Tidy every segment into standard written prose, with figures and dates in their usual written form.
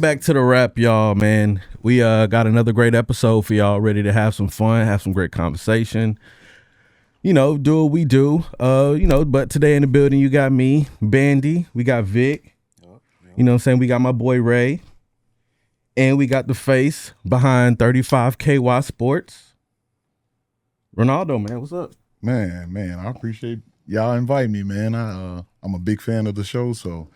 back to the R.A.P, y'all, man. We got another great episode for y'all, ready to have some fun, have some great conversation. You know, do what we do. But today in the building, you got me, Bandy. We got Vic. You know what I'm saying? We got my boy Ray. And we got the face behind 35KY Sports. Renaldo, man, what's up? Man, I appreciate y'all inviting me, man. I'm a big fan of the show, so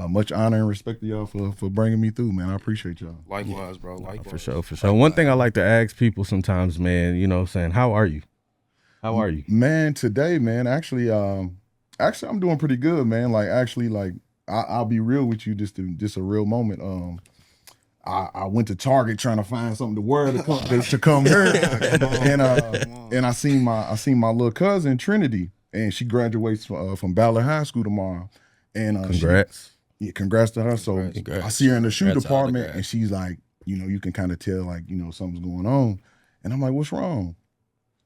much honor and respect to y'all for bringing me through, man. I appreciate y'all. Likewise, bro. Likewise. For sure. One thing I like to ask people sometimes, man, you know what I'm saying, how are you? Man, today, man, actually I'm doing pretty good, man. I'll be real with you, just a real moment. I went to Target trying to find something to wear to come here, and I seen my little cousin Trinity, and she graduates from Ballard High School tomorrow. And congrats. Congrats to her. So Congrats. I see her in the shoe department, and she's like, you can kind of tell something's going on, and I'm like, what's wrong?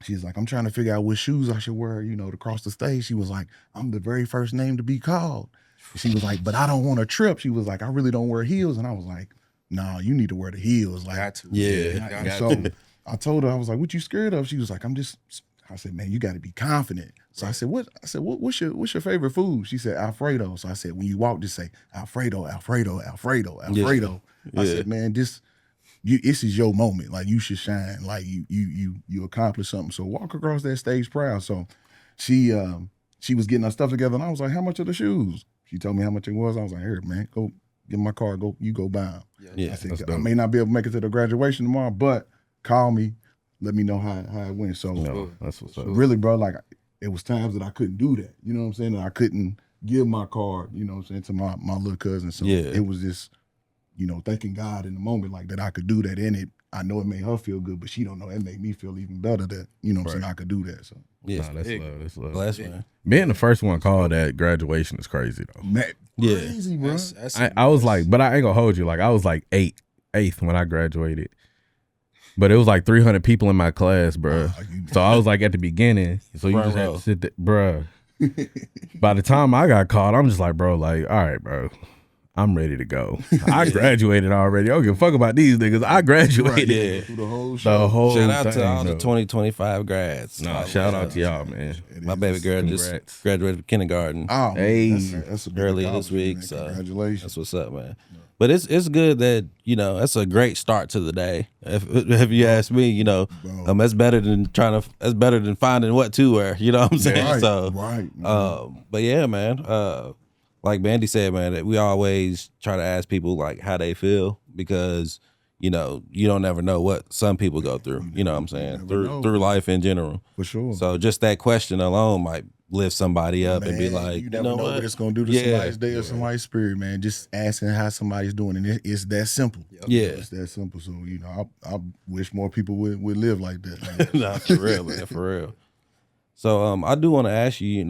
She's like, I'm trying to figure out what shoes I should wear, to cross the stage. She was like, I'm the very first name to be called. She was like, but I don't want to trip. She was like, I really don't wear heels, and I was like, no, you need to wear the heels. Got to. Yeah. So I told her, I was like, what you scared of? She was like, I said, man, you got to be confident. So I said, what's your favorite food? She said, Alfredo. So I said, when you walk, just say, Alfredo, Alfredo, Alfredo, Alfredo. Yeah. I said, man, this is your moment. Like, you should shine. Like, you accomplished something. So walk across that stage proud. So she was getting her stuff together, and I was like, how much are the shoes? She told me how much it was. I was like, here, man, go get my car. You go buy them. Yeah. I said, I may not be able to make it to the graduation tomorrow, but call me. Let me know how it went. So that's what's up. Really, bro, like, it was times that I couldn't do that. You know what I'm saying? That I couldn't give my card, to my little cousin. So it was just, thanking God in the moment, like, that I could do that in it. I know it made her feel good, but she don't know it made me feel even better that, I'm saying, I could do that. So yeah, that's love. Bless, man. Being the first one called at graduation is crazy though. Man, crazy, bro. I was like, but I ain't gonna hold you. Like, I was like eighth when I graduated. But it was like 300 people in my class, bro. So I was like at the beginning. So you just have to sit there, bro. By the time I got called, I'm just like, bro, like, all right, bro, I'm ready to go. I graduated already. I don't give a fuck about these niggas. I graduated. Through the whole show. Shout out to all the 2025 grads. No, shout out to y'all, man. My baby girl just graduated from kindergarten. Oh, hey, that's a early this week. Man. So congratulations. that's what's up, man. But it's good that, that's a great start to the day. If you ask me, that's better than finding what to wear. You know what I'm saying? Right, so right. but yeah, man. Like Bandy said, man, that we always try to ask people like how they feel because, you don't ever know what some people go through. You know what I'm saying? Through life in general. For sure. So just that question alone might lift somebody up and be like, you never know what it's gonna do to somebody's day or somebody's spirit, man. Just asking how somebody's doing, and it's that simple. Yeah, it's that simple. So I wish more people would live like that. Nah, for real, man, for real. So I do want to ask you,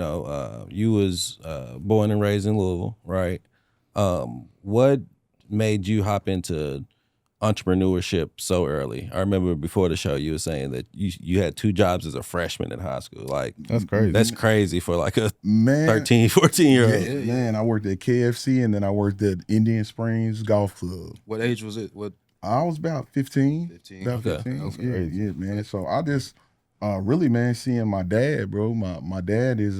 you was born and raised in Louisville, right? What made you hop into entrepreneurship so early? I remember before the show you were saying that you had 2 jobs as a freshman in high school. Like, that's crazy. That's crazy for like a 13, 14-year-old. Yeah, man, I worked at KFC and then I worked at Indian Springs Golf Club. What age was it? I was about 15. 15. About Okay. 15. That's crazy. Yeah, man. So I just really, man, seeing my dad, bro. My dad is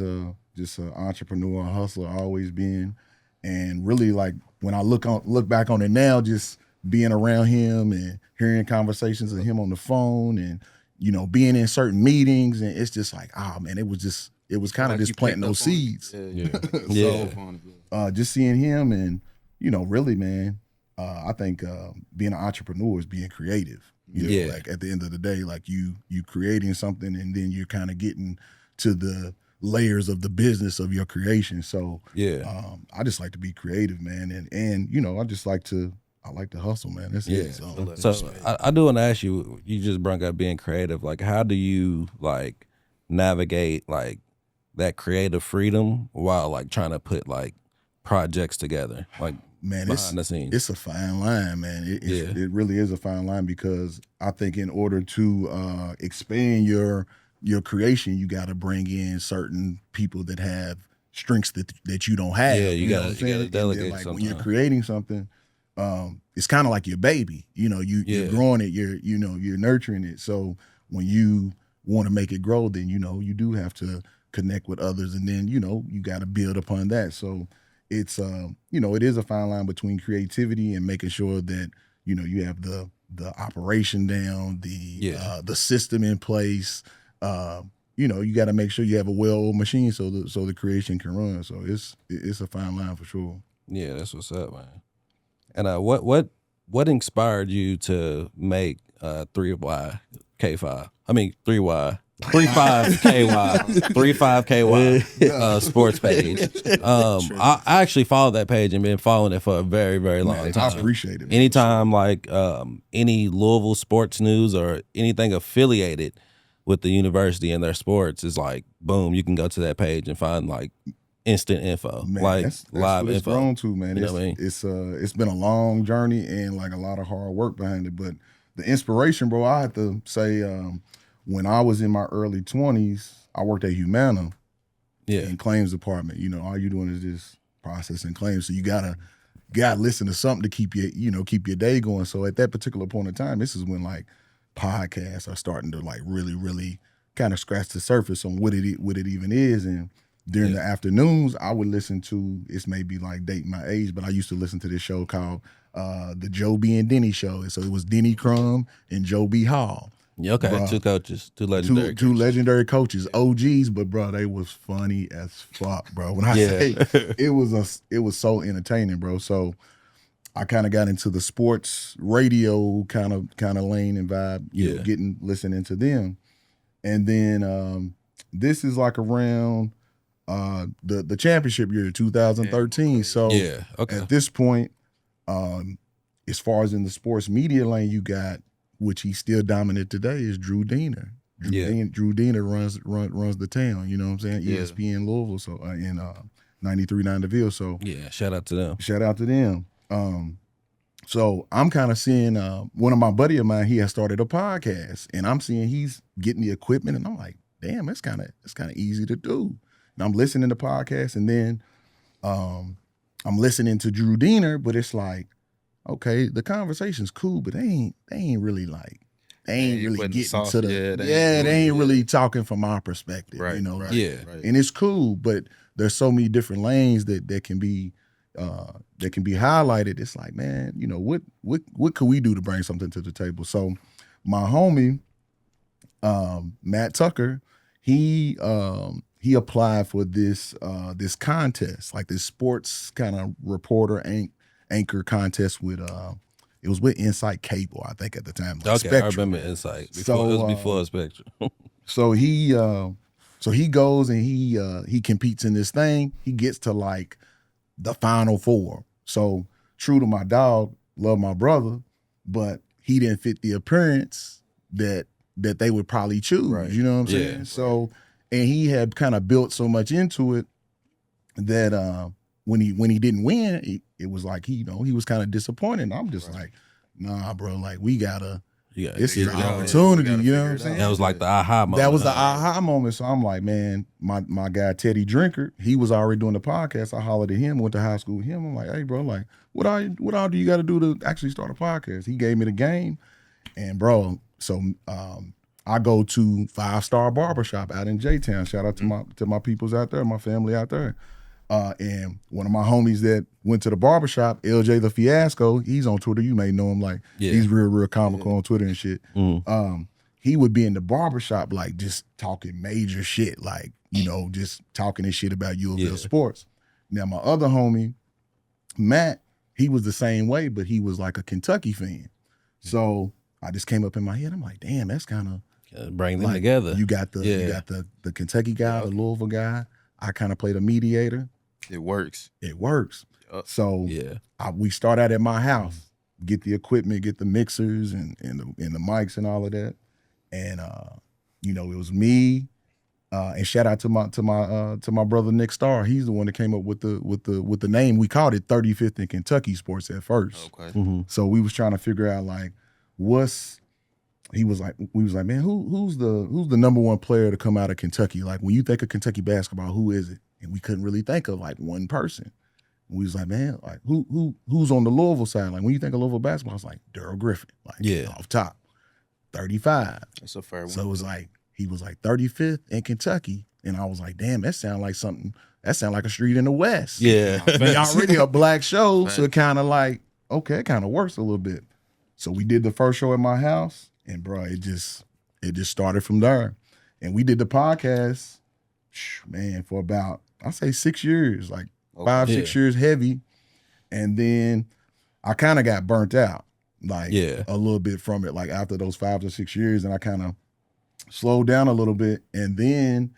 just an entrepreneur, a hustler, always been. And really, like, when I look back on it now, just being around him and hearing conversations of him on the phone and, being in certain meetings, and it's just like, man, it was kind of just planting those seeds. Yeah. Just seeing him and, really, man, I think being an entrepreneur is being creative. Like at the end of the day, like you creating something and then you're kind of getting to the layers of the business of your creation. So I just like to be creative, man. And I like to hustle, man. That's it. So I do want to ask you, you just brought up being creative. Like, how do you like navigate like that creative freedom while like trying to put like projects together? Like, man, behind the scenes. It's a fine line, man. It really is a fine line because I think in order to expand your creation, you got to bring in certain people that have strengths that you don't have. Yeah, you got to delegate like something. when you're creating something, it's kind of like your baby. You're growing it, you're nurturing it. So when you want to make it grow, then you do have to connect with others, and then you got to build upon that. So it's it is a fine line between creativity and making sure that you have the operation down, the system in place. You got to make sure you have a well-oiled machine so the creation can run. So it's a fine line for sure. Yeah, that's what's up, man. And what inspired you to make 3Y K5? I mean 3Y 35KY 35KY sports page. I actually followed that page and been following it for a very, very long time. I appreciate it. Anytime like any Louisville sports news or anything affiliated with the university and their sports is like, boom, you can go to that page and find like instant info, man, like that's live what it's info. grown to, man. You know what I mean? It's been a long journey and like a lot of hard work behind it. But the inspiration, bro, I have to say, when I was in my early 20s, I worked at Humana in claims department. All you're doing is just processing claims. So you gotta listen to something to keep your day going. So at that particular point in time, this is when like podcasts are starting to like really, really kind of scratch the surface on what it even is. And during the afternoons, I would listen to, it's maybe like dating my age, but I used to listen to this show called the Joe B. and Denny Show. And so it was Denny Crum and Joe B. Hall. Yeah, okay, Bruh, two coaches, two legendary two legendary coaches, OGs, but bro, they was funny as fuck, bro. When I say it was so entertaining, bro. So I kind of got into the sports radio kind of lane and vibe, listening to them. And then this is like around the championship year, 2013. So at this point, as far as in the sports media lane, you got, which he's still dominant today, is Drew Diener. Drew Diener runs the town. You know what I'm saying? ESPN Louisville, so in 93.9 The Ville. So shout out to them. Shout out to them. So I'm kind of seeing one of my buddy of mine. He has started a podcast, and I'm seeing he's getting the equipment, and I'm like, damn, it's kind of easy to do. And I'm listening to podcasts, and then I'm listening to Drew Diener, but it's like, okay, the conversation's cool, but they ain't really getting to the they ain't really talking from our perspective, right, and it's cool, but there's so many different lanes that can be highlighted. It's like, man, what could we do to bring something to the table? So my homie Matt Tucker, he applied for this contest, like this sports kind of reporter anchor contest with it was with Insight Cable, I think, at the time. Okay, Spectrum. I remember Insight. It was before Spectrum. So he goes and he competes in this thing. He gets to like the Final Four. So true to my dog, love my brother, but he didn't fit the appearance that they would probably choose. Right. You know what I'm saying? Yeah. So, and he had kind of built so much into it that when he didn't win, it was like he was kind of disappointed. And I'm just like, nah, bro, like this is an opportunity. You know what I'm saying? That was like the aha moment. That was the aha moment. So I'm like, man, my guy Teddy Drinker, he was already doing the podcast. I hollered at him, went to high school with him. I'm like, hey, bro, like, what all do you got to do to actually start a podcast? He gave me the game, and bro, so I go to 5 Star Barbershop out in J-Town. Shout out to my peoples out there, my family out there. And one of my homies that went to the barbershop, LJ the Fiasco, he's on Twitter. You may know him, like he's real comical on Twitter and shit. He would be in the barbershop like just talking major shit, like, just talking this shit about U of L sports. Now my other homie, Matt, he was the same way, but he was like a Kentucky fan. So I just came up in my head, I'm like, damn, that's kind of bring them together. You got the Kentucky guy, the Louisville guy. I kind of played a mediator. It works. So we start out at my house, get the equipment, get the mixers and the mics and all of that. And it was me. And shout out to my brother Nick Starr. He's the one that came up with the name. We called it 35th in Kentucky Sports at first. Okay. So we was trying to figure out like we was like, man, who's the number one player to come out of Kentucky? Like when you think of Kentucky basketball, who is it? And we couldn't really think of like one person. We was like, man, like who's on the Louisville side? Like when you think of Louisville basketball, it's like Daryl Griffin, like off top, 35. That's a fair one. So it was like he was like 35th in Kentucky, and I was like, damn, that sound like something. That sound like a street in the West. Yeah. We already a black show, so it kind of like okay, it kind of works a little bit. So we did the first show at my house, and bro, it just started from there. And we did the podcast, man, for about I say 6 years, like 5-6 years heavy, and then I kind of got burnt out, like a little bit from it, like after those 5 to 6 years, and I kind of slowed down a little bit, and then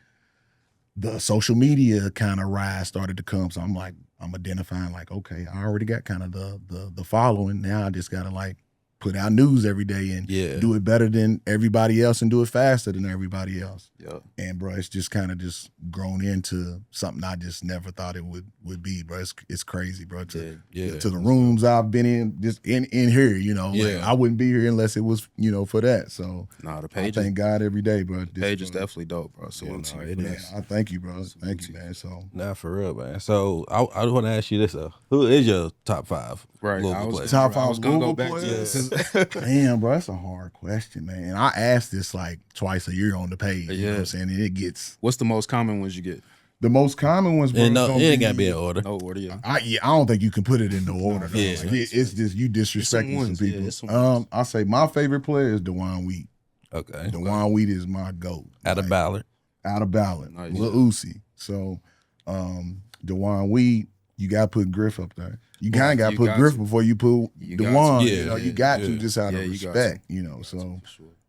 the social media kind of rise started to come. So I'm like, I'm identifying like, okay, I already got kind of the following. Now I just gotta like put out news every day and do it better than everybody else and do it faster than everybody else. Yeah. And bro, it's just kind of just grown into something I just never thought it would be, bro. It's crazy, bro. To the rooms I've been in, just in here, you know, like I wouldn't be here unless it was, you know, for that. So the page, I thank God every day, bro. The page is definitely dope, bro. So it is. I thank you, bro. Thank you, man. So for real, man. So I want to ask you this: who is your top 5 Louisville players? Top 5 I was gonna Louisville go back players? to this. Damn, bro, that's a hard question, man. And I ask this like twice a year on the page. You know what I'm saying? And it gets. What's the most common ones you get? The most common ones, bro. And no, it ain't gotta be in order. No order, I don't think you can put it in no order. Like, it's just you disrespecting some people. I say my favorite player is DeJuan Wheat. Okay. DeJuan Wheat is my GOAT. Out of Ballard. Nice. Lil Uzi. So DeJuan Wheat, you gotta put Griff up there. You kind of got to put Griff before you put DeJuan. You know, you got to just out of respect, you know. So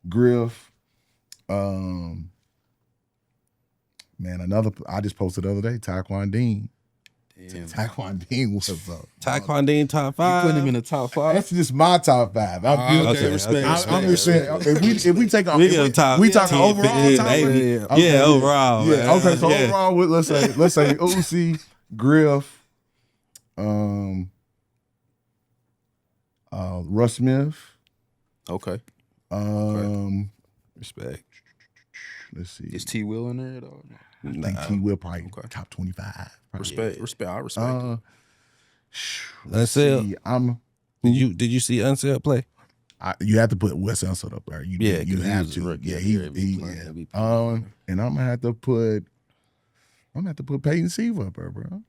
Griff, man, another I just posted the other day, Taekwon Dean. Damn. Taekwon Dean was up. Taekwon Dean top 5. You putting him in the top 5? That's just my top 5. Respect. I'm just saying if we take we talking overall top, overall. Yeah. Okay. So overall, let's say Uzi, Griff. Russ Smith. Okay. Respect. Let's see. Is T Will in there at all? I think T Will probably top 25. Respect. I respect. Unsaid. Did you see Unsaid play? You have to put Wes Unseld up there. You have to. Yeah, he and I'm gonna have to put Peyton Siva up there, bro.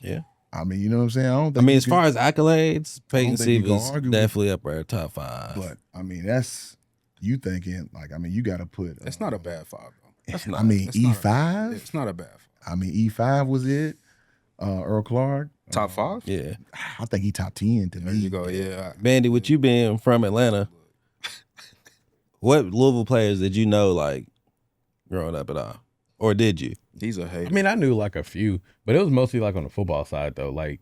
Yeah. I mean, you know what I'm saying? I don't think as far as accolades, Peyton Siva's argue definitely up there, top 5. But I mean, that's you thinking like you got to put. It's not a bad 5, though. E5. It's not a bad 5. I mean, E5 was it. Earl Clark. Top 5? Yeah. I think he top 10 to me. There you go. Yeah. Bandy, with you being from Atlanta, what Louisville players did you know like growing up at all, or did you? He's a hater. I mean, I knew like a few, but it was mostly like on the football side though, like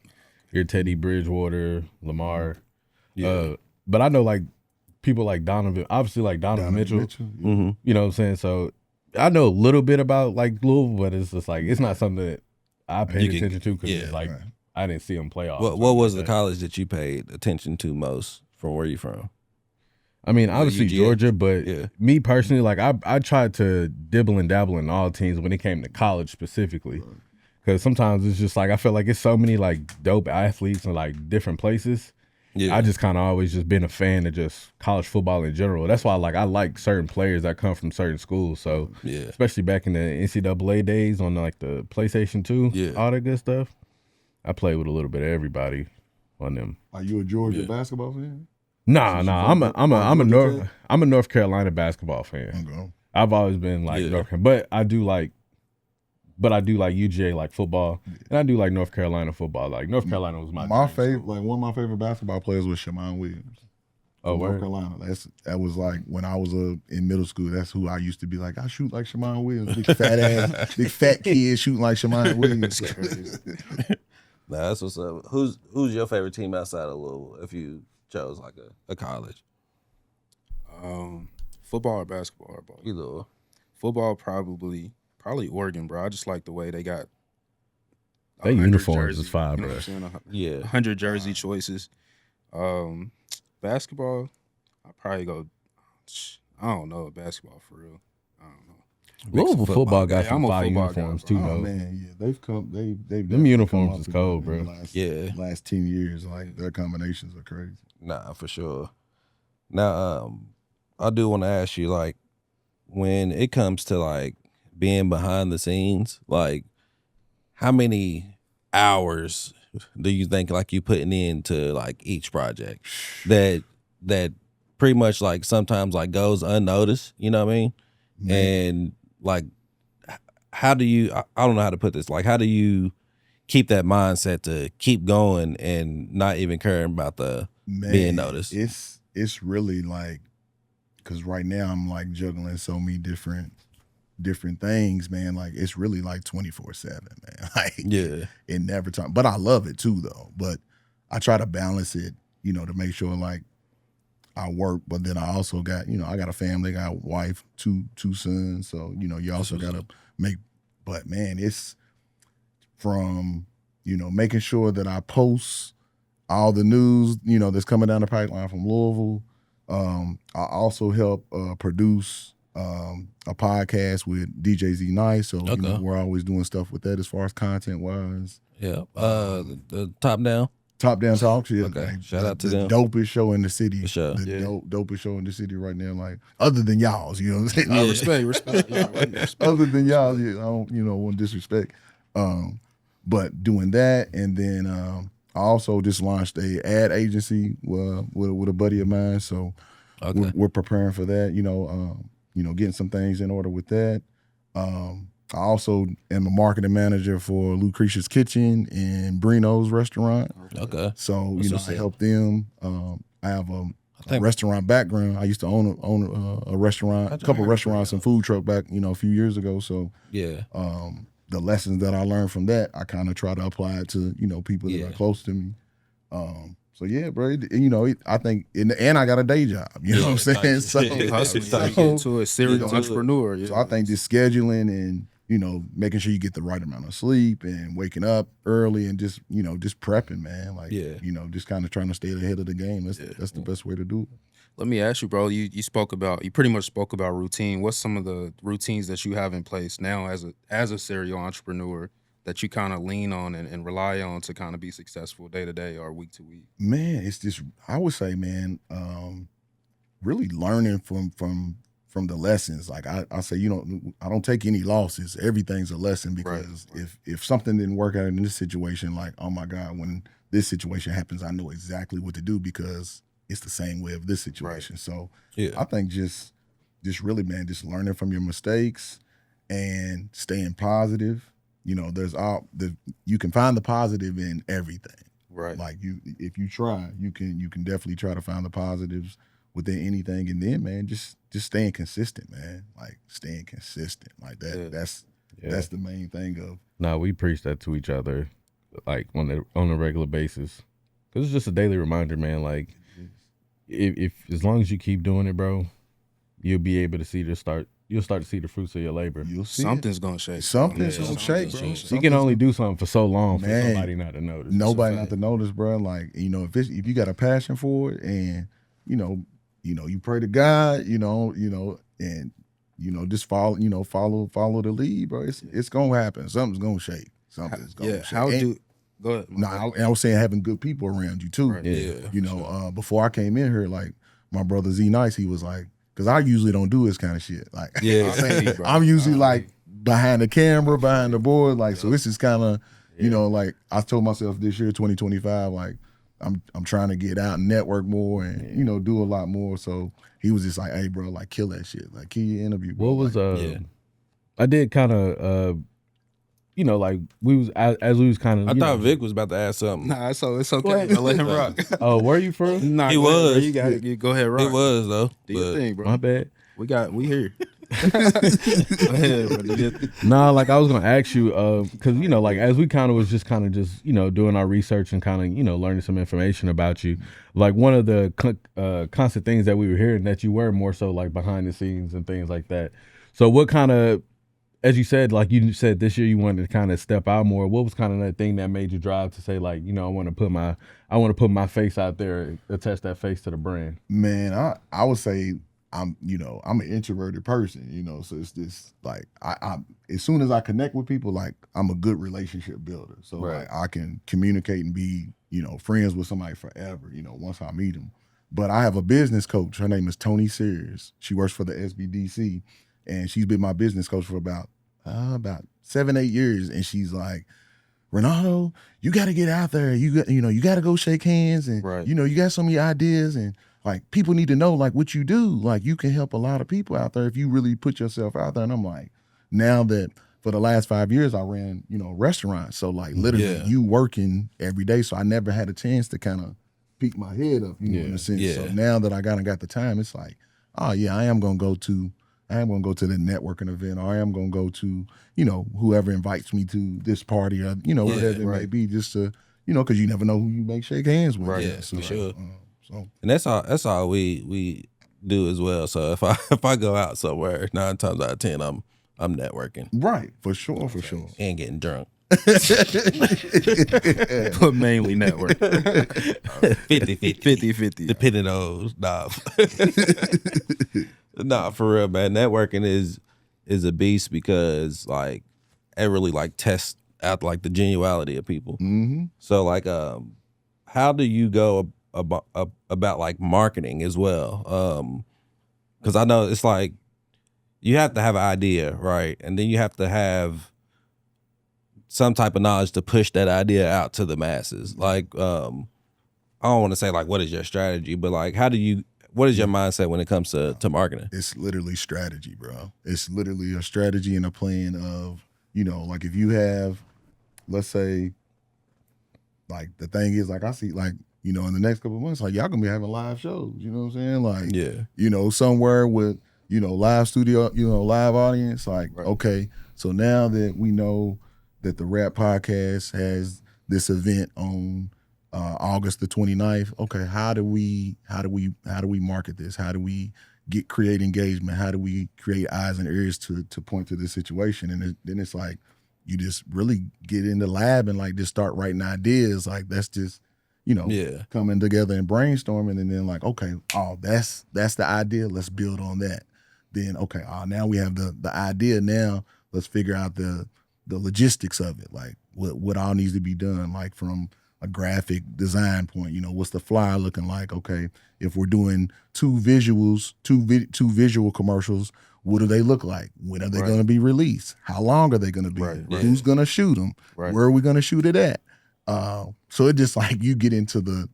your Teddy Bridgewater, Lamar. Yeah. But I know like people like Donovan, obviously like Donovan Mitchell. Mm-hmm. You know what I'm saying? So I know a little bit about like Louisville, but it's just like it's not something that I paid attention to because it's like I didn't see them play off. What was the college that you paid attention to most from where you from? I mean, obviously Georgia, but me personally, like I tried to dibble and dabble in all teams when it came to college specifically, because sometimes it's just like I feel like it's so many like dope athletes in like different places. Yeah. I just kind of always just been a fan of just college football in general. That's why I like certain players that come from certain schools. So especially back in the NCAA days on like the PlayStation 2, all that good stuff, I played with a little bit of everybody on them. Are you a Georgia basketball fan? Nah. I'm a North Carolina basketball fan. Okay. I've always been like North Carolina, but I do like UGA like football, and I do like North Carolina football. Like North Carolina was my favorite. Like one of my favorite basketball players was Shammond Williams. Oh, North Carolina. That was like when I was in middle school. That's who I used to be like. I shoot like Shammond Williams, big fat kid shooting like Shammond Williams. Nah, that's what's up. Who's your favorite team outside of Louisville? If you chose like a college, football or basketball or both? Either or. Football probably Oregon, bro. I just like the way they got. Their uniforms is fire, bro. 100 jersey choices. Basketball, I probably go. I don't know basketball for real. I don't know. Louisville football got Hey, some I'm a fire football uniforms guy, too, Oh though. man, yeah, they've come. They've Them definitely uniforms come is up cold, in the bro. last 10 years. Like their combinations are crazy. Nah, for sure. Now, I do want to ask you, like, when it comes to like being behind the scenes, like, how many hours do you think like you putting into like each project that pretty much like sometimes like goes unnoticed? You know what I mean? Man, And like, how do you? I don't know how to put this. Like, how do you keep that mindset to keep going and not even caring about the being noticed? It's really like, because right now I'm like juggling so many different things, man. Like it's really like 24/7, man. Like Yeah. it never time. But I love it too, though. But I try to balance it, to make sure like I work, but then I also got, I got a family, got a wife, two sons. So, you also got to make, but man, it's from, making sure that I post all the news, that's coming down the pipeline from Louisville. I also help produce a podcast with DJ Z Nice. So, Okay. we're always doing stuff with that as far as content wise. Yeah. The top down. Top Down Talks, yeah. Okay. Man, Shout out to the them. dopest show in the city. For sure. The dopest show in the city right now. Like other than y'all's, you know what I'm saying? Respect. Respect. Other than y'all, I don't, want disrespect. But doing that, and then I also just launched a ad agency with a buddy of mine. So Okay. we're preparing for that. Getting some things in order with that. I also am a marketing manager for Lucretia's Kitchen and Brino's restaurant. Okay. So That's I what's up. help them. I have a think- restaurant background. I used to own a restaurant, a couple restaurants and food truck back a few years ago. So Yeah. the lessons that I learned from that, I kind of try to apply it to people that Yeah. are close to me. So yeah, bro. I think, and I got a day job. You know what I'm saying? So, Hustling, So, you get into a serial entrepreneur. Yeah. so I think just scheduling and making sure you get the right amount of sleep and waking up early and just just prepping, man. Like Yeah. just kind of trying to stay ahead of the game. That's the best way to do it. Let me ask you, bro. You pretty much spoke about routine. What's some of the routines that you have in place now as a serial entrepreneur that you kind of lean on and rely on to kind of be successful day to day or week to week? Man, it's just, I would say, man, really learning from the lessons. Like I say, I don't take any losses. Everything's a lesson, because if something didn't work out in this situation, like, oh my God, when this situation happens, I know exactly what to do because it's the same way of this situation. So Yeah. I think just really, man, just learning from your mistakes and staying positive. You can find the positive in everything. Right. Like if you try, you can definitely try to find the positives within anything. And then, man, just staying consistent, man. Like staying consistent, like that. Yeah. That's the main thing of. No, we preach that to each other, like on a regular basis, because it's just a daily reminder, man. Like if as long as you keep doing it, bro, you'll be able to see you'll start to see the fruits of your labor. You'll see Something's gonna shake. Something's Yeah. gonna shake, bro. Something's You can only do something for so long for Man, somebody not to notice. Nobody not to notice, bro. Like if you got a passion for it, and you pray to God, and just follow the lead, bro. It's gonna happen. Something's gonna shake. Something's gonna shake. Go ahead. No, I was saying having good people around you too. Right. Yeah. Before I came in here, like my brother Z Nice, he was like, because I usually don't do this kind of shit. Like, Yeah. I'm usually like behind the camera, behind the board. Like, so this is kind of, like I told myself this year, 2025, like I'm trying to get out and network more and do a lot more. So he was just like, hey, bro, like kill that shit. Like, kill your interview, bro. What was Yeah. I did kind of like we was as we was kind of. I thought Vic was about to ask something. Nah, it's okay. Bro. Let him rock. Oh, where you from? Nah, He go ahead, bro. was. You got it. Go ahead, rock. It was though. Do your but- thing, bro. My bad. We here. Go ahead, bro. Do your thing. Nah, like I was gonna ask you, cause like as we kind of was just doing our research and kind of learning some information about you. Like one of the constant things that we were hearing that you were more so like behind the scenes and things like that. So what kind of, as you said, like you said this year you wanted to kind of step out more. What was kind of that thing that made you drive to say like, I want to put my face out there, attach that face to the brand? Man, I would say I'm an introverted person, so it's this like I as soon as I connect with people, like I'm a good relationship builder. So like I can communicate and be, friends with somebody forever, once I meet them. But I have a business coach. Her name is Tony Sears. She works for the SBDC, and she's been my business coach for about 7-8 years. And she's like, Renaldo, you got to get out there. You got to go shake hands, and you got so many ideas, and like people need to know like what you do. Like you can help a lot of people out there if you really put yourself out there. And I'm like, now that for the last 5 years I ran, restaurants. So like literally you working every day. So I never had a chance to kind of peek my head up, in a sense. So now that I got the time, it's like, oh yeah, I am gonna go to the networking event, or I am gonna go to, whoever invites me to this party, or whatever it may be, just to, because you never know who you may shake hands with. Right. Yeah, so, for sure. So and that's all we do as well. So if I go out somewhere, 9 times out of 10 I'm networking. Right, for sure. And getting drunk. But mainly network. 50-50. Depending on nah, for real, man. Networking is a beast because like it really like tests out like the genuality of people. Mm-hmm. So like how do you go about like marketing as well? Because I know it's like you have to have an idea, right? And then you have to have some type of knowledge to push that idea out to the masses. Like, I don't want to say like, what is your strategy, but like, what is your mindset when it comes to marketing? It's literally strategy, bro. It's literally a strategy and a plan of, like if you have, let's say, like the thing is, like I see, like, in the next couple of months, like y'all gonna be having live shows, you know what I'm saying? Like, somewhere with, live studio, live audience, like, okay, so now that we know that the R.A.P podcast has this event on August the 29th. Okay, how do we market this? How do we create engagement? How do we create eyes and ears to point to this situation? And then it's like you just really get in the lab and like just start writing ideas. Like that's just coming together and brainstorming, and then like, okay, that's the idea. Let's build on that. Then okay, now we have the idea. Now let's figure out the logistics of it, like what all needs to be done, like from a graphic design point, what's the flyer looking like? Okay, if we're doing two visual commercials, what do they look like? When are they going to be released? How long are they going to be? Who's going to shoot them? Where are we going to shoot it at? So it just like you get into the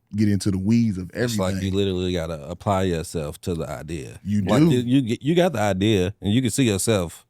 weeds of everything. It's like you literally got to apply yourself to the idea. You like do. You got the idea, and you can see yourself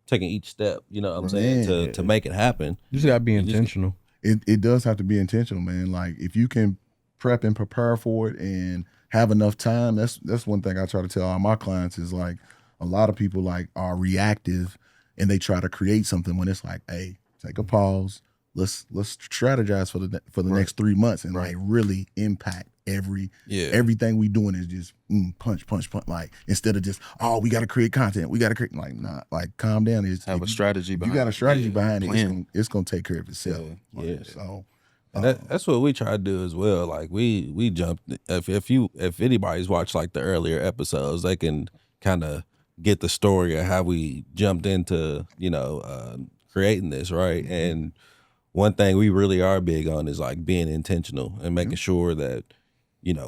taking each step, you know what I'm saying, to make it happen. You just gotta be intentional. It does have to be intentional, man. Like if you can prep and prepare for it and have enough time, that's one thing I try to tell all my clients is like a lot of people like are reactive and they try to create something when it's like, hey, take a pause. Let's strategize for the next 3 months and like really impact everything we doing is just punch. Like instead of just we got to create content, we got to create like calm down. Have a strategy behind it. You got a strategy behind it. It's gonna take care of itself. So and that's what we try to do as well. Like we jumped. If anybody's watched like the earlier episodes, they can kind of get the story of how we jumped into creating this, right? Mm-hmm. And one thing we really are big on is like being intentional and making sure that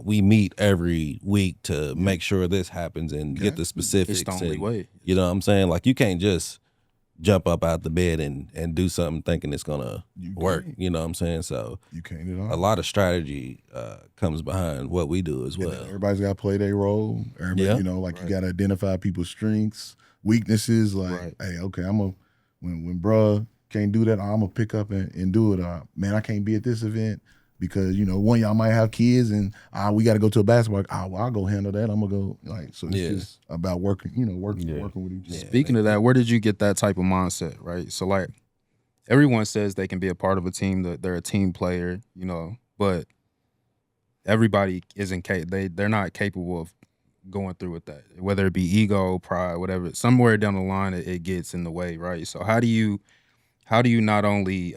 we meet every week to make sure this happens and get the specifics. It's the only way. You know what I'm saying? Like you can't just jump up out the bed and do something thinking it's gonna work. You know what I'm saying? So you can't at all. A lot of strategy comes behind what we do as well. Everybody's got to play their role. Everybody, you got to identify people's strengths, weaknesses. Like, hey, okay, when bruh can't do that, I'm gonna pick up and do it. Man, I can't be at this event because one of y'all might have kids and we got to go to a basketball. I'll go handle that. I'm gonna go so it's just about working with each other. Speaking of that, where did you get that type of mindset? Right, so like everyone says they can be a part of a team, that they're a team player, but everybody isn't they're not capable of going through with that, whether it be ego, pride, whatever. Somewhere down the line it gets in the way, right? So how do you not only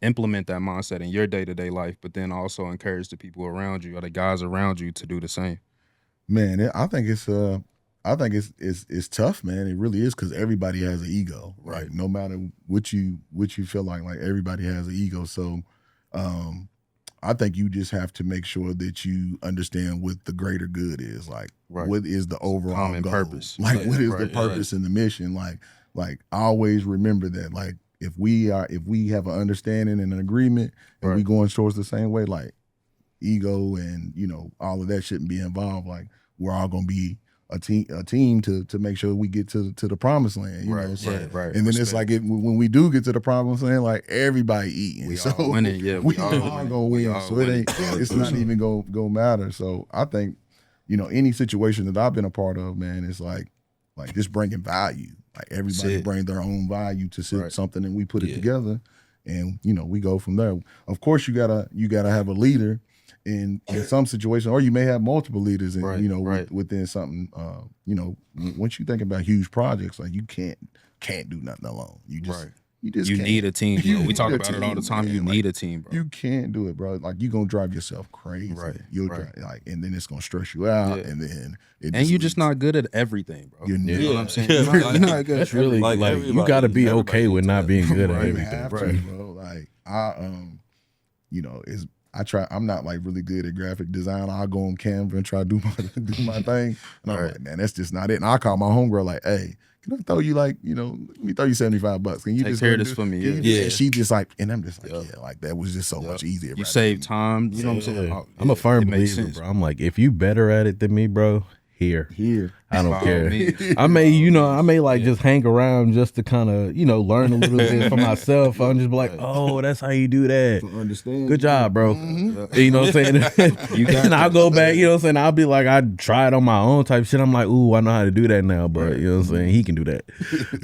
implement that mindset in your day-to-day life, but then also encourage the people around you or the guys around you to do the same? Man, I think it's think it's tough, man. It really is, because everybody has an ego, right? No matter what you feel like everybody has an ego. So, I think you just have to make sure that you understand what the greater good is. Like, what is the overall common goal? purpose? Like, what is the purpose and the mission? Like I always remember that. Like, if we have an understanding and an agreement, and we going towards the same way, like ego and all of that shouldn't be involved. Like, we're all gonna be a team to make sure we get to the promised land. You know, so, right. And then it's like when we do get to the promised land, like everybody eating. We so all winning. Yeah, we all gonna win. So it's not even gonna matter. So I think, any situation that I've been a part of, man, is like just bringing value. Like, everybody bring their own value to something, and we put it together, and we go from there. Of course, you gotta have a leader in some situation, or you may have multiple leaders, in, within something. Once you think about huge projects, like, you can't do nothing alone. You just you can't. need a team. We talk about it all the time. You need a team, bro. You can't do it, bro. Like, you're gonna drive yourself crazy. Right. You'll drive, and then it's gonna stress you out, and then you're just not good at everything, bro. You know what I'm saying? Yeah. You're not good. That's really like you got to be okay with not being good at You everything. have to, bro. Like, I'm not like really good at graphic design. I'll go on Canva and try to do my thing. And I'm like, man, that's just not it. And I call my homegirl like, hey, can I throw you let me throw you $75? Can you Take just care of this for me? Yeah. And she just like, and I'm just like, like, that was just so much easier. You save time. You know what I'm saying? I'm a firm believer, bro. I'm like, if you better at it than me, bro, here. I don't care. I may like just hang around just to kind of, learn a little bit for myself. I'm just like, oh, that's how you do that. Understand. Good job, bro. You know what I'm saying? And I'll go back, you know what I'm saying? I'll be like, I tried on my own type shit. I'm like, ooh, I know how to do that now, but you know what I'm saying? He can do that.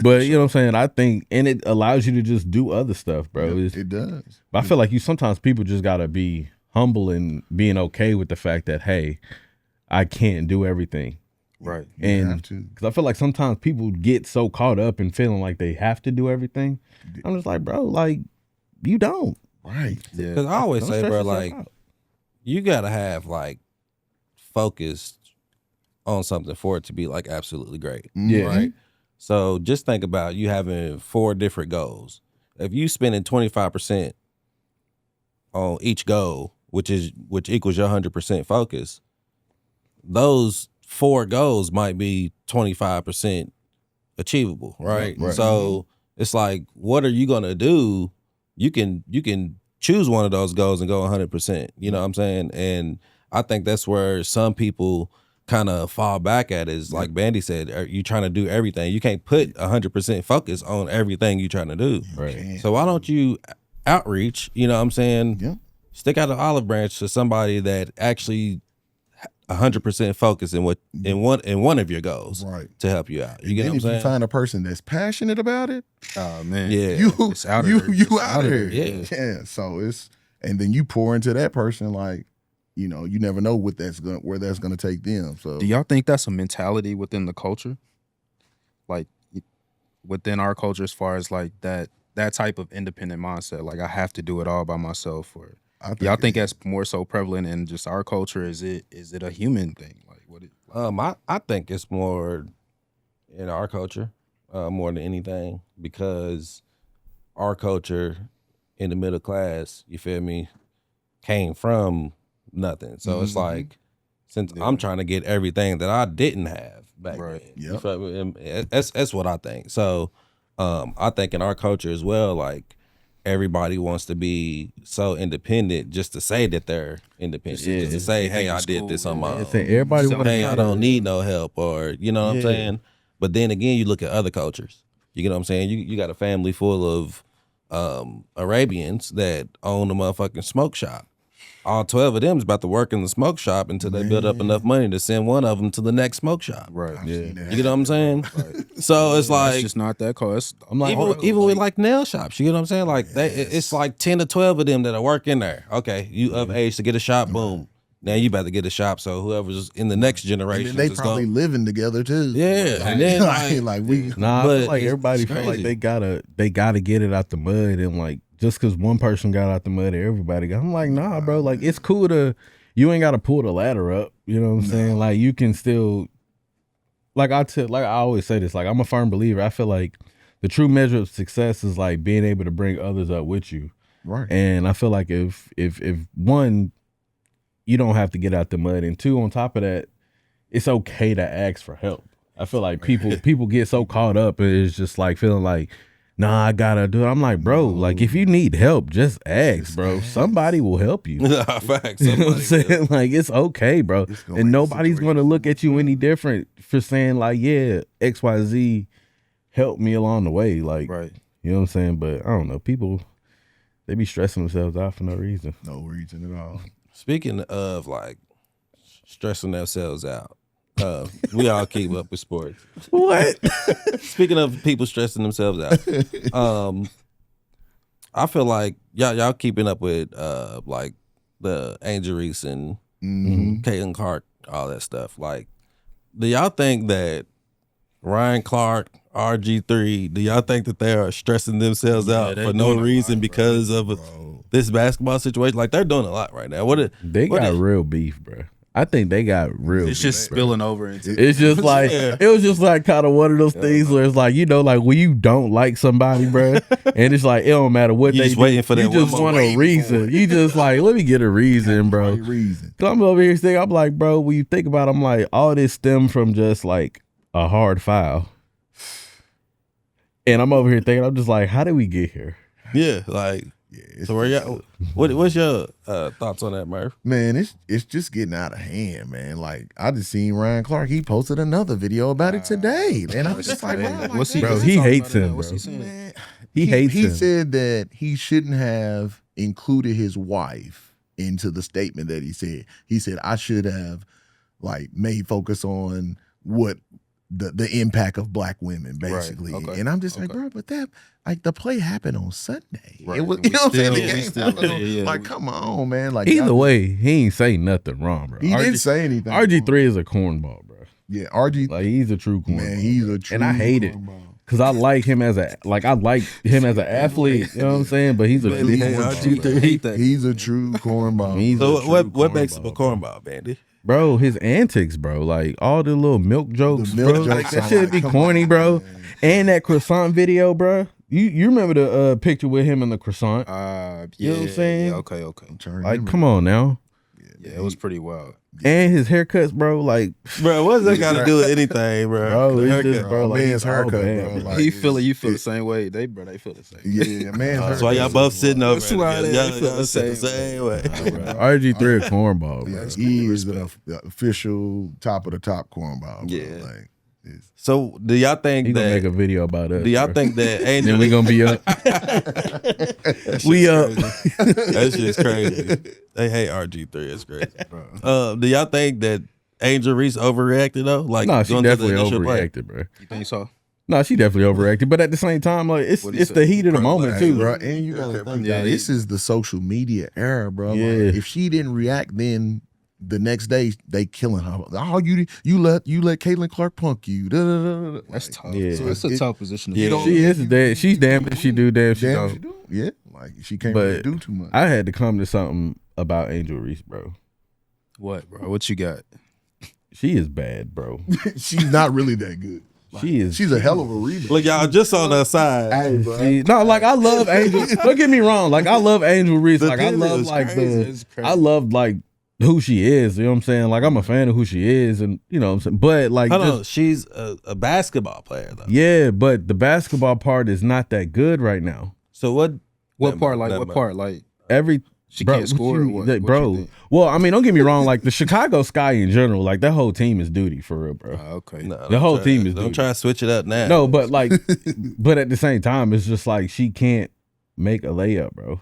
But you know what I'm saying? I think, and it allows you to just do other stuff, bro. It does. But I feel like sometimes people just got to be humble and being okay with the fact that, hey, I can't do everything. Right. And because I feel like sometimes people get so caught up in feeling like they have to do everything. I'm just like, bro, like, you don't. Right. Yeah. Because I always say, bro, like, you got to have, like, focus on something for it to be, like, absolutely great. Yeah. Right? So just think about you having 4 different goals. If you spending 25% on each goal, which equals your 100% focus, those 4 goals might be 25% achievable, right? So it's like, what are you gonna do? You can choose one of those goals and go 100%. You know what I'm saying? And I think that's where some people kind of fall back at, is like Bandy said, are you trying to do everything? You can't put 100% focus on everything you're trying to do. Right. So why don't you outreach? You know what I'm saying? Yeah. Stick out the olive branch to somebody that actually 100% focus in one of your goals, right, to help you out. You get what I'm saying? If you find a person that's passionate about it, oh man, yeah, it's out of here. You out of here. Yeah. So and then you pour into that person, like, you never know where that's gonna take them. So do y'all think that's a mentality within the culture, like within our culture, as far as like that type of independent mindset? Like, I have to do it all by myself, or y'all think that's more so prevalent in just our culture? Is it a human thing? Like, what? I think it's more in our culture, more than anything, because our culture in the middle class, you feel me, came from nothing. So it's like, since I'm trying to get everything that I didn't have back then. You feel me? That's what I think. So I think in our culture as well, like, everybody wants to be so independent just to say that they're independent. Yeah. Just to say, hey, I did this on my own. Everybody Hey, I don't need no help, or, you know what I'm saying? But then again, you look at other cultures. You get what I'm saying? You got a family full of Arabians that own a motherfucking smoke shop. All 12 of them is about to work in the smoke shop until they build up enough money to send one of them to the next smoke shop. Right. Yeah. You get what I'm saying? Right. So it's like, it's just not that close. I'm like, even with like nail shops, you get what I'm saying? Like, it's like 10 to 12 of them that are working there. Okay, you of age to get a shop, boom. Now you about to get a shop, so whoever's in the next generation, and they probably living together too. Yeah, and then I feel like everybody feel like they gotta get it out the mud, and like, just because one person got out the mud, everybody got. I'm like, nah, bro. Like, it's cool you ain't got to pull the ladder up. You know what I'm saying? Like, you can still like I always say this, like I'm a firm believer. I feel like the true measure of success is like being able to bring others up with you. Right. And I feel like if one, you don't have to get out the mud, and two, on top of that, it's okay to ask for help. I feel like people get so caught up and it's just like feeling like, nah, I gotta do it. I'm like, bro, like if you need help, just ask, bro. Somebody will help you. Facts. You know what I'm saying? Like it's okay, bro. And nobody's gonna look at you any different for saying like, yeah, XYZ helped me along the way. Like, Right. you know what I'm saying? But I don't know, people, they be stressing themselves out for no reason. No reason at all. Speaking of like stressing themselves out, we all keep up with sports. What? Speaking of people stressing themselves out, I feel like y'all keeping up with like the Angel Reese and Catilin Clark, all that stuff. Like, do y'all think that Ryan Clark, RG3, do y'all think that they are stressing themselves out for no reason because of this basketball situation? Like, they're doing a lot right now. They got real beef, bro. I think they got real It's beef, just bro. spilling over into. It's just like it was just like kind of one of those things where it's like, you know, like when you don't like somebody, bro, and it's like it don't matter what You they just do, waiting for that you just one want moment. a reason. You just like, let me get a reason, bro. Right reason. Cause I'm over here thinking, I'm like, bro, when you think about it, I'm like, all this stem from just like a hard foul, and I'm over here thinking, I'm just like, how did we get here? Yeah, like, Yeah, so where y'all? What's your thoughts on that, Murph? man, it's just getting out of hand, man. Like I just seen Ryan Clark. He posted another video about it today, and I was just like, bro, What's he? Bro, what's he talking hates about in him, that? What's bro. he saying? man, He hates He him. said that he shouldn't have included his wife into the statement that he said. He said I should have like made focus on what the impact of black women, basically. okay, And I'm just like, okay. bro, but that like the play happened on Sunday. Right, It was, and you we know what I'm saying? still- The we game still- happened on- yeah, like, we- come on, man. Like Either y'all- way, he ain't say nothing wrong, bro. he didn't say anything. RG3 is a cornball, bro. Yeah, RG. Like he's a true cornball. Man, he's a true. and I hate it. cornball. Cause I like him as a athlete. You know what I'm saying? But he's a true Hey, cornball. RG3. He's a true cornball. He's So a what true makes him a cornball, cornball, Bandy? bro? His antics, bro. Like all the little milk jokes, The milk bro. jokes Like, that are shit like, be come corny, on, bro. man. And that croissant video, bro. You remember the picture with him in the croissant? Yeah, You know what I'm saying? Yeah, okay. I'm trying to Like, remember. come on now. Yeah, it was pretty wild. And his haircuts, bro. Like, Bro, what's that got to do with anything, bro? bro, The it's haircut. just, bro, like man's he's all haircut, bad, bro. bro. Like, He feel it. You feel it- the same way. They bro, they feel the same. Yeah, man. That's why y'all both sitting over That's why there. they Y'all feel the sit the same same way. RG3 a cornball, bro. He is the official top of the top cornball. Bro. Yeah. Like, it's, So do y'all think He gonna make a that? video about us. Do y'all bro. think that Angel? Then we gonna be up. We up. That shit's crazy. They hate RG3. It's crazy. Do y'all think that Angel Reese overreacted though? Like, No, she going to the definitely initial play? overreacted, bro. You think so? No, she definitely overreacted. But at the same time, like it's What'd he the say? heat of the moment too. bro. And you gotta think Yeah, that this is the social media era, bro. Yeah. Like, if she didn't react, then the next day they killing her. Oh, you let Catilin Clark punk you. Da, da, da, da. That's Like, tough. Yeah. So it's a It- tough position to Yeah. be in. She is dead. She's damned if she do, damn she Damn, don't. she do. Yeah, like she can't really But do too much. I had to come to something about Angel Reese, bro. What, bro? What you got? She is bad, bro. She's not really that good. She is. She's a hell of a rebound. Look, y'all just on the side. Hey, bro. No, like I love Angel. Don't get me wrong. Like I love Angel Reese. The Like I video love is like crazy. It's crazy. I love like who she is. You know what I'm saying? Like I'm a fan of who she is, and you know what I'm saying. But like, Hold just- on, she's a basketball player though. yeah, but the basketball part is not that good right now. So what? What Never part? mind, Like never what mind. part? Like Every she bro, can't score. Or what? like, What bro. you think? Well, I mean, don't get me wrong. Like the Chicago Sky in general, like that whole team is duty for real, bro. Okay. No, The don't whole try- team is Don't dude. try to switch it up now. No, but like, but at the same time, it's just like she can't make a layup, bro.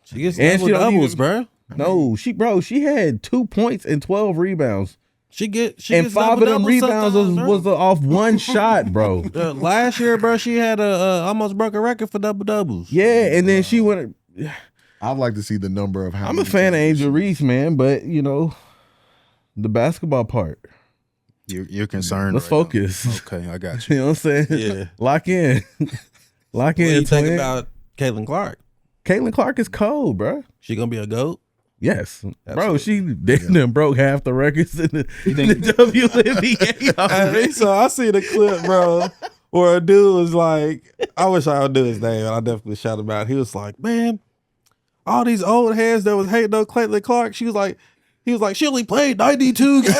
she gets And she double don't doubles, even- bro. No, she had 2 points and 12 rebounds, She and gets 5 of them double-doubles rebounds sometimes, bro. was off one shot, bro. Last year, bro, she had almost broke a record for double doubles. Yeah, and then she went. I'd like to see the number of how I'm a many fan of times Angel Reese, man, but you know, the basketball part. You're concerned. Let's right now. focus. Okay, I got you. You know what I'm saying? Yeah. Lock in. Lock What do in. you think twin. about Catilin Clark? Catilin Clark is cold, bro. She gonna be a goat? Yes, bro. Absolutely. She done broke half the records in the WNBA already. Hey, so I see the clip, bro, where a dude was like, I wish I would do his name, and I definitely shout him out. He was like, man, all these old heads that was hating on Caitlin Clark, he was like, she only played 92 games.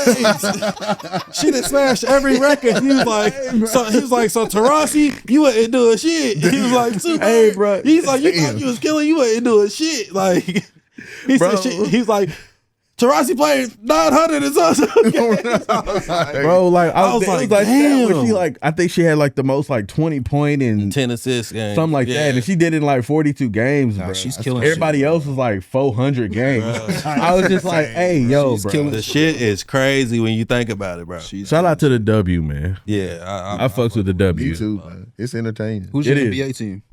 She done smashed every record. He was like, so Tarasi, you wasn't doing shit. He was like, Hey, bro. He's like, you thought you was killing, you wasn't doing shit. Like, he Bro. said shit. He's like, Tarasi played 900 and something. Bro, like I was like, like, damn. when she like, I think she had like the most like 20-point and 10 assists games. something like that, and she did it in like 42 games. Nah, bro. she's killing Everybody shit, else was like 400 games. I was just like, hey, yo, bro. The shit is crazy when you think about it, bro. Shout out to the W, man. Yeah, I fucks with the W. Me too, man. It's entertaining. Who's your It is. NBA team?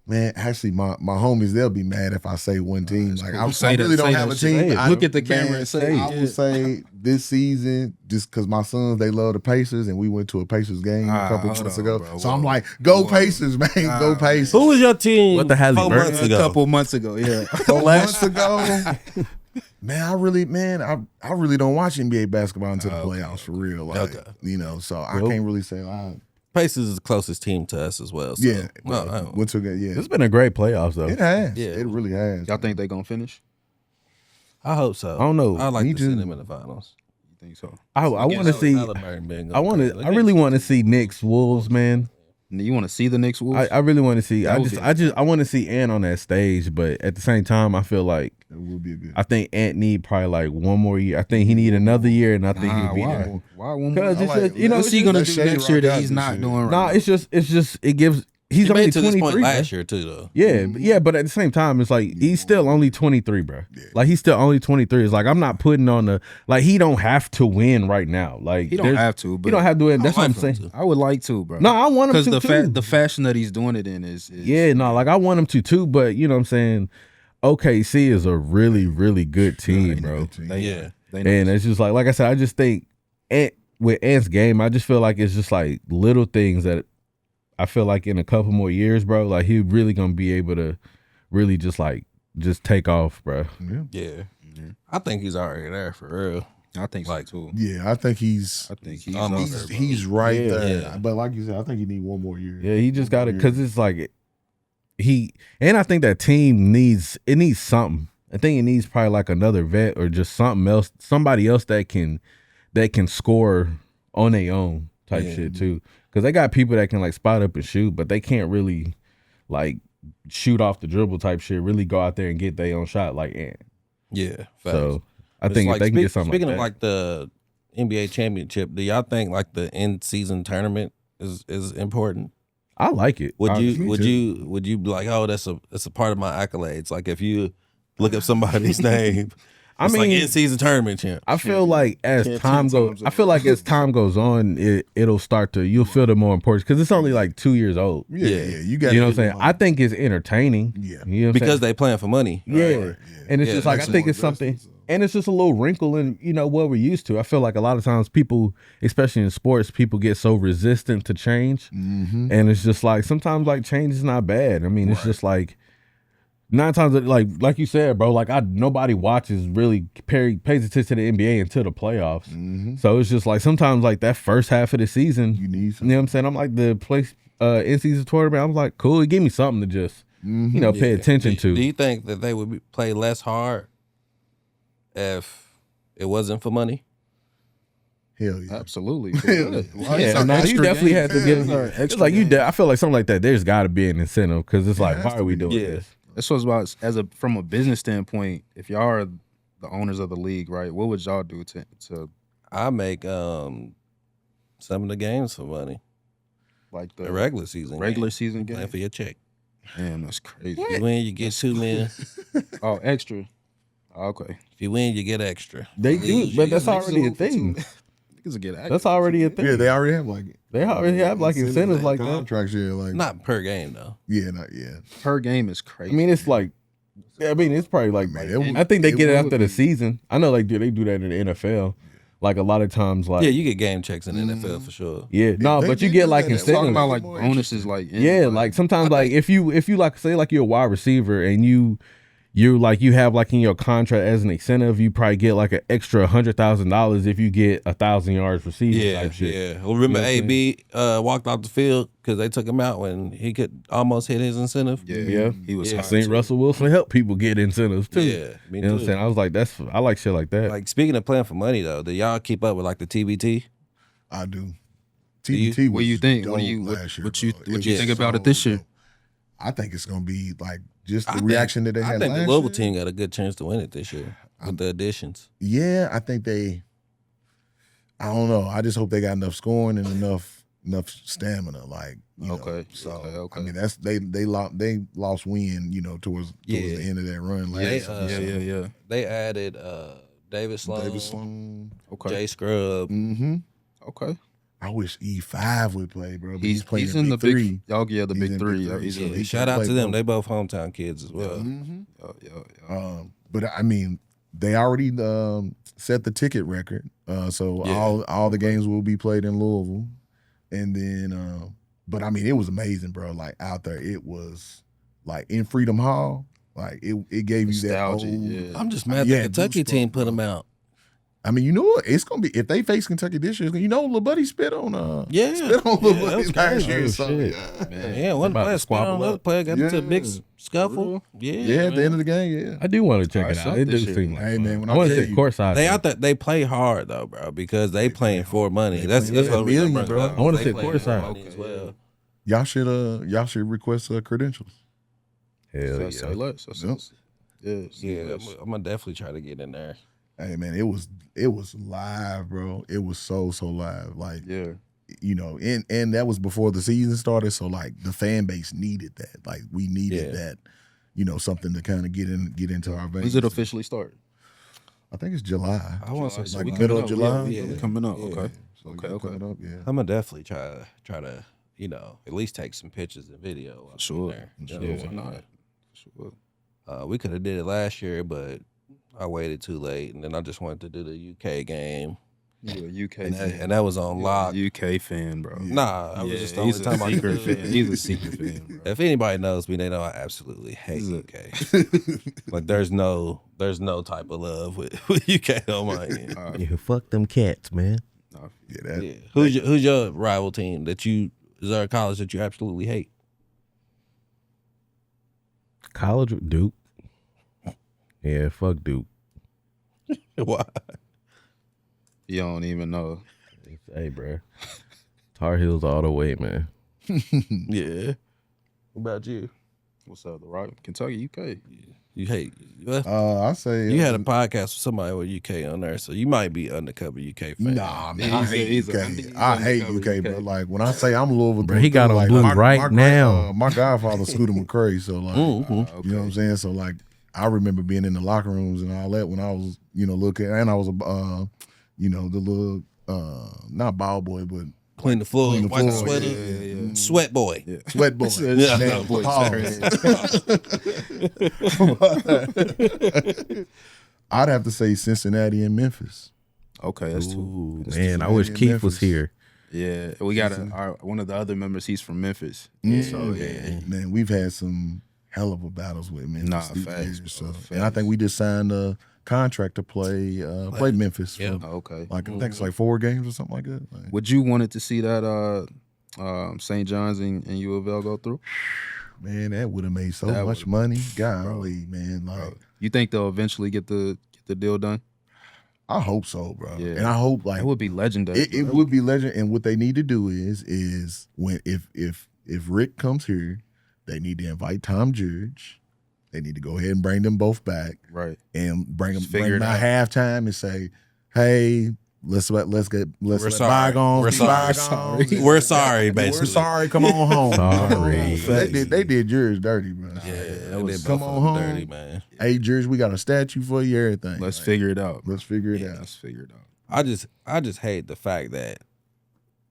Man, actually, my homies, they'll be mad if I say one team. Like, I Say that- really don't say have that a shit. team. Say it. Look at the camera and say I would say this season, just because my sons, they love the Pacers, and we went to a Pacers game a couple hold months on, ago. bro. So Whoa. I'm like, go Whoa. Pacers, man. Go Pacers. Who was your team? What the hell, 4 Bird? months A ago? couple months ago, yeah. 4 months ago, man, I really don't watch NBA basketball until the playoffs for real. Like, you know, so I can't really say. Pacers is the closest team to us as well. So. Yeah, No, went to a yeah. It's been a great playoffs though. It has. Yeah. It really has. Y'all think they gonna finish? I hope so. I don't know. I like Me to see too. them in the finals. You think so? I want to see. I really want to see Knicks Wolves, man. You want to see the Knicks Wolves? I really want to see. That would be- I want to see Ant on that stage, but at the same time, I feel like It will be a good. I think Ant need probably like one more year. I think he need another year, and I think he'll be there. Why one more? Because it's just, you know, What's it's he gonna let do Shady next year rock that out he's this not year. doing right nah, now? it's just it gives. He's He made only it to this 23 point bro. last year too, though. Yeah, but at the same time, it's like he's still only 23, bro. Like he's still only 23. It's like I'm not putting on the like he don't have to win right now. Like He don't have to, but He don't have to win. That's what I'm like him saying. to. I would like to, bro. No, I want him because to too. the fashion that he's doing it in is Yeah, no, like I want him to too. But you know what I'm saying. OKC is a really, really good team, bro. Yeah. And it's just like I said, I just think with Ant's game, I just feel like it's just like little things that I feel like in a couple more years, bro, like he really gonna be able to really just take off, bro. Yeah. I think he's already there for real. I think Like, so too. Yeah, I think he's Almost there, bro. he's right Yeah. there. Yeah. But like you said, I think he need one more year. Yeah, he just got it because it's like and I think that team needs something. I think it needs probably like another vet or just something else, somebody else that can score on their own type shit too. Because they got people that can like spot up and shoot, but they can't really like shoot off the dribble type shit. Really go out there and get their own shot like Ant. Yeah. Facts. So I It's think like, if they can get something speaking like of that. like the NBA championship, do y'all think like the end season tournament is important? I like it. Would me you be like, oh, that's a part of my accolades? Like if you look up somebody's name, I it's like mean, end season tournament champ. I feel like as time goes, on, it'll start to you'll feel the more importance because it's only like 2 years old. Yeah. You got. You know what I'm saying? I think it's entertaining. Yeah. You know what I'm Because saying? they playing for money. Yeah. Right. And it's Yeah, just like I think it's something, and it's just a little wrinkle in what we're used to. I feel like a lot of times people, especially in sports, people get so resistant to change, and it's just like sometimes like change is not bad. I mean, it's just like 9 times like you said, bro. Like nobody watches really pays attention to the NBA until the playoffs. So it's just like sometimes like that first half of the season, You need you know what I'm saying? I'm like the place in season tournament. I'm like cool. Give me something to just pay attention to. Do you think that they would play less hard if it wasn't for money? Hell yeah. Absolutely. Yeah, no, you definitely had to get it. It's like I feel like something like that. There's got to be an incentive because it's like, why are we doing this? That's what's about from a business standpoint. If y'all are the owners of the league, right? What would y'all do to I make some of the games for money. like The regular season. season Playing game? for your check. Damn, that's crazy. If you win, you get $2 million. Oh, extra. Okay. If you win, you get extra. They do, but that's already a thing. Niggas will get extra. That's already a thing. Yeah, they already have like They already have like incentives like that. contracts. Yeah, like Not per game though. yeah. per game is I crazy. mean, it's like, it's probably like, Man, it would- I think they it get it would after the be. season. I know they do that in the NFL. Like a lot of times, like Yeah, you get game checks in the NFL for sure. no, They but you did get do like that. incentives. talking about like More bonuses, like Yeah, like sometimes like if you like say like you're a wide receiver and you you have like in your contract as an incentive, you probably get like an extra $100,000 if you get 1,000 yards receiving type shit. Yeah. Well, remember You know what I'm AB walked off the field because they took him out when he could almost hit his incentive. Yeah. He was Yeah. I hot, seen too. Russell Wilson help people get incentives too. Yeah, me You know what I'm too. saying? I was like, I like shit like that. Like, speaking of playing for money, though, do y'all keep up with like the TBT? I do. you? TBT What was do you think? dope What do you last year, what you bro. what It you was think about it this year? dope. I think it's gonna be like just I the think- reaction that they I had think last the Louisville year. team got a good chance to win it this year with the additions. Yeah, I think they. I don't know. I just hope they got enough scoring and enough stamina. Like, you know. Okay, So okay. I mean, that's they lost wind. You know, towards Yeah. the end of that run last year. Yeah. They added David Sloan, David Sloan. Okay. Jay Scrub. Mm-hmm. Okay. I wish E5 would play, bro. But he's playing he's in the big three. Oh yeah, the He's big in three. big Yeah, three, he's so in Yeah, he shout can out play to them. both. They both hometown kids as well. Mm-hmm. yeah. But I mean, they already set the ticket record. So Yeah. all the games will be played in Louisville. And then, but I mean, it was amazing, bro. Like out there, it was like in Freedom Hall. Like it gave you that Nostalgia, old. yeah. I'm just mad Yeah, the Kentucky goosebumps, team put bro. them out. I mean, you know what? It's gonna be if they face Kentucky this year. You know, Lil Buddy spit on Yeah. spit on Yeah, Lil that Buddy was last crazy. year. Oh, So, shit. yeah. Yeah, one About to player spit squabble on another up. player, got into a big Yeah. scuffle. Yeah, Yeah, at the end of the game, yeah. I do want to check I it saw out. It this do shit. seem like Hey, fun. man, when I I want to tell see you, courtside. They though. out there, they play hard though, bro, because they playing for money. That's playing what for we million, bring bro. up. I wanna They sit playing for courtside. money as well. Y'all should request credentials. Hell Say yeah. less. Yep. Yeah, I'm gonna definitely try to get in there. Hey man, it was live, bro. It was so live. Like, Yeah. you know, and that was before the season started. So like the fan base needed that. Like we needed that, you know, something to kind of get into our veins. When's it officially start? I think it's July. I want to say Like we middle of coming up. July. Yeah, Coming up. Yeah. Okay. So Okay, yeah, okay. coming up, yeah. I'm gonna definitely try to you know at least take some pictures and video. up in Sure. there. Sure. You know, Why not? Sure. we could have did it last year, but I waited too late, and then I just wanted to do the UK game, You a UK and fan. that was on lock. UK fan, bro. Nah, I was Yeah, just the only he's a time I could secret do fan. it. He's a secret fan, bro. If anybody knows me, they know I absolutely hate UK. Like there's no type of love with UK on my end. Yeah, fuck them cats, man. Nah, Yeah, that Yeah. Who's your rival team that is there a college that you absolutely hate? College Duke. Yeah, fuck Duke. Why? you don't even know. Hey, bro. Tar Heels all the way, man. Yeah. What about you? What's up, the Rock? Kentucky, UK. You hate? Well, I say you had a podcast with somebody with UK on there, so you might be undercover UK fan. Nah, man, I hate He's a- UK. he's I hate undercover UK, bro. Like when I say I'm Louisville, Bro, he got through, on like, blue my- right my now. My godfather Scooter McCray, so like, Mm-hmm. you know what I'm saying. So like, I remember being in the locker rooms and all that when I was, you know, looking, and I was you know, the little, not ball boy, but Clean the floor, Clean the white floor, sweater, yeah. sweat boy. sweat boy. Yeah, Man, boy, pause. I'd have to say Cincinnati and Memphis. Okay, that's two. Ooh, It's man, I Cincinnati wish and Keith was Memphis. here. Yeah, we got one of the other members. He's from Memphis. So yeah, Man, we've had some hell of a battles with Memphis. Nah, these facts, years, bro, and I think we just signed a contract to play Memphis. Yeah. For, okay. like I think it's like 4 games or something like that. Like, Would you wanted to see that St. John's and U of L go through? man, that would have made so That much would've- money. Golly, man, like You think they'll eventually get the deal done? I hope so, bro. Yeah. And I hope like That would be legendary. it bro. would be legend. And what they need to do is when if Rick comes here, they need to invite Tom Judge. They need to go ahead and bring them both back right. and bring them Just figure bring it them out. at halftime and say, hey, let's let We're let sorry. bygones We're be sorry. bygones. We're sorry, We're basically. sorry. Come on home. Sorry. They did yours dirty, bro. Yeah, was- come on home. dirty, man. Hey, Judge, we got a statue for you. Everything. Let's Like, figure it out. Let's figure it out. Let's figure it out. I just hate the fact that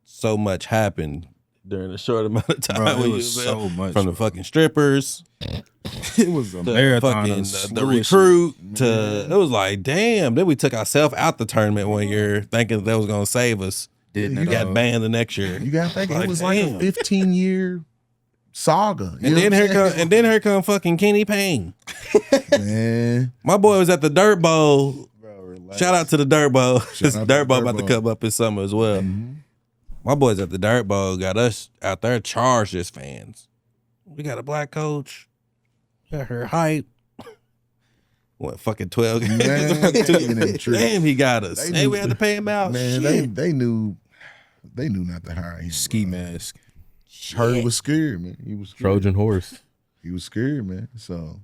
so much happened during a short amount of time. Bro, it when was you so much, from the bro. fucking strippers, It was a the marathon. fucking of the slew of shit. recruit to it was like damn. Then we took ourselves out the tournament one year thinking that was gonna save us. Didn't You it got all? banned the next year. You gotta think Like, it was like a damn. 15-year saga. You And know then what I'm here saying? come fucking Kenny Payne. Man, My boy was at the Dirt Bowl. bro, relax. Shout out to the Dirt Bowl. This out to Dirt the Bowl Dirt about to Bowl. come up in summer as well. My boys at the Dirt Bowl got us out there charged as fans. We got a black coach. Got her hype. What, fucking 12 games? Man, Damn, he got us. They Hey, knew- we had to pay him out. Man, Shit. they knew not to hire him. Ski bro. mask. Hurd was scared, man. He was scared. Trojan horse. He was scared, man. So,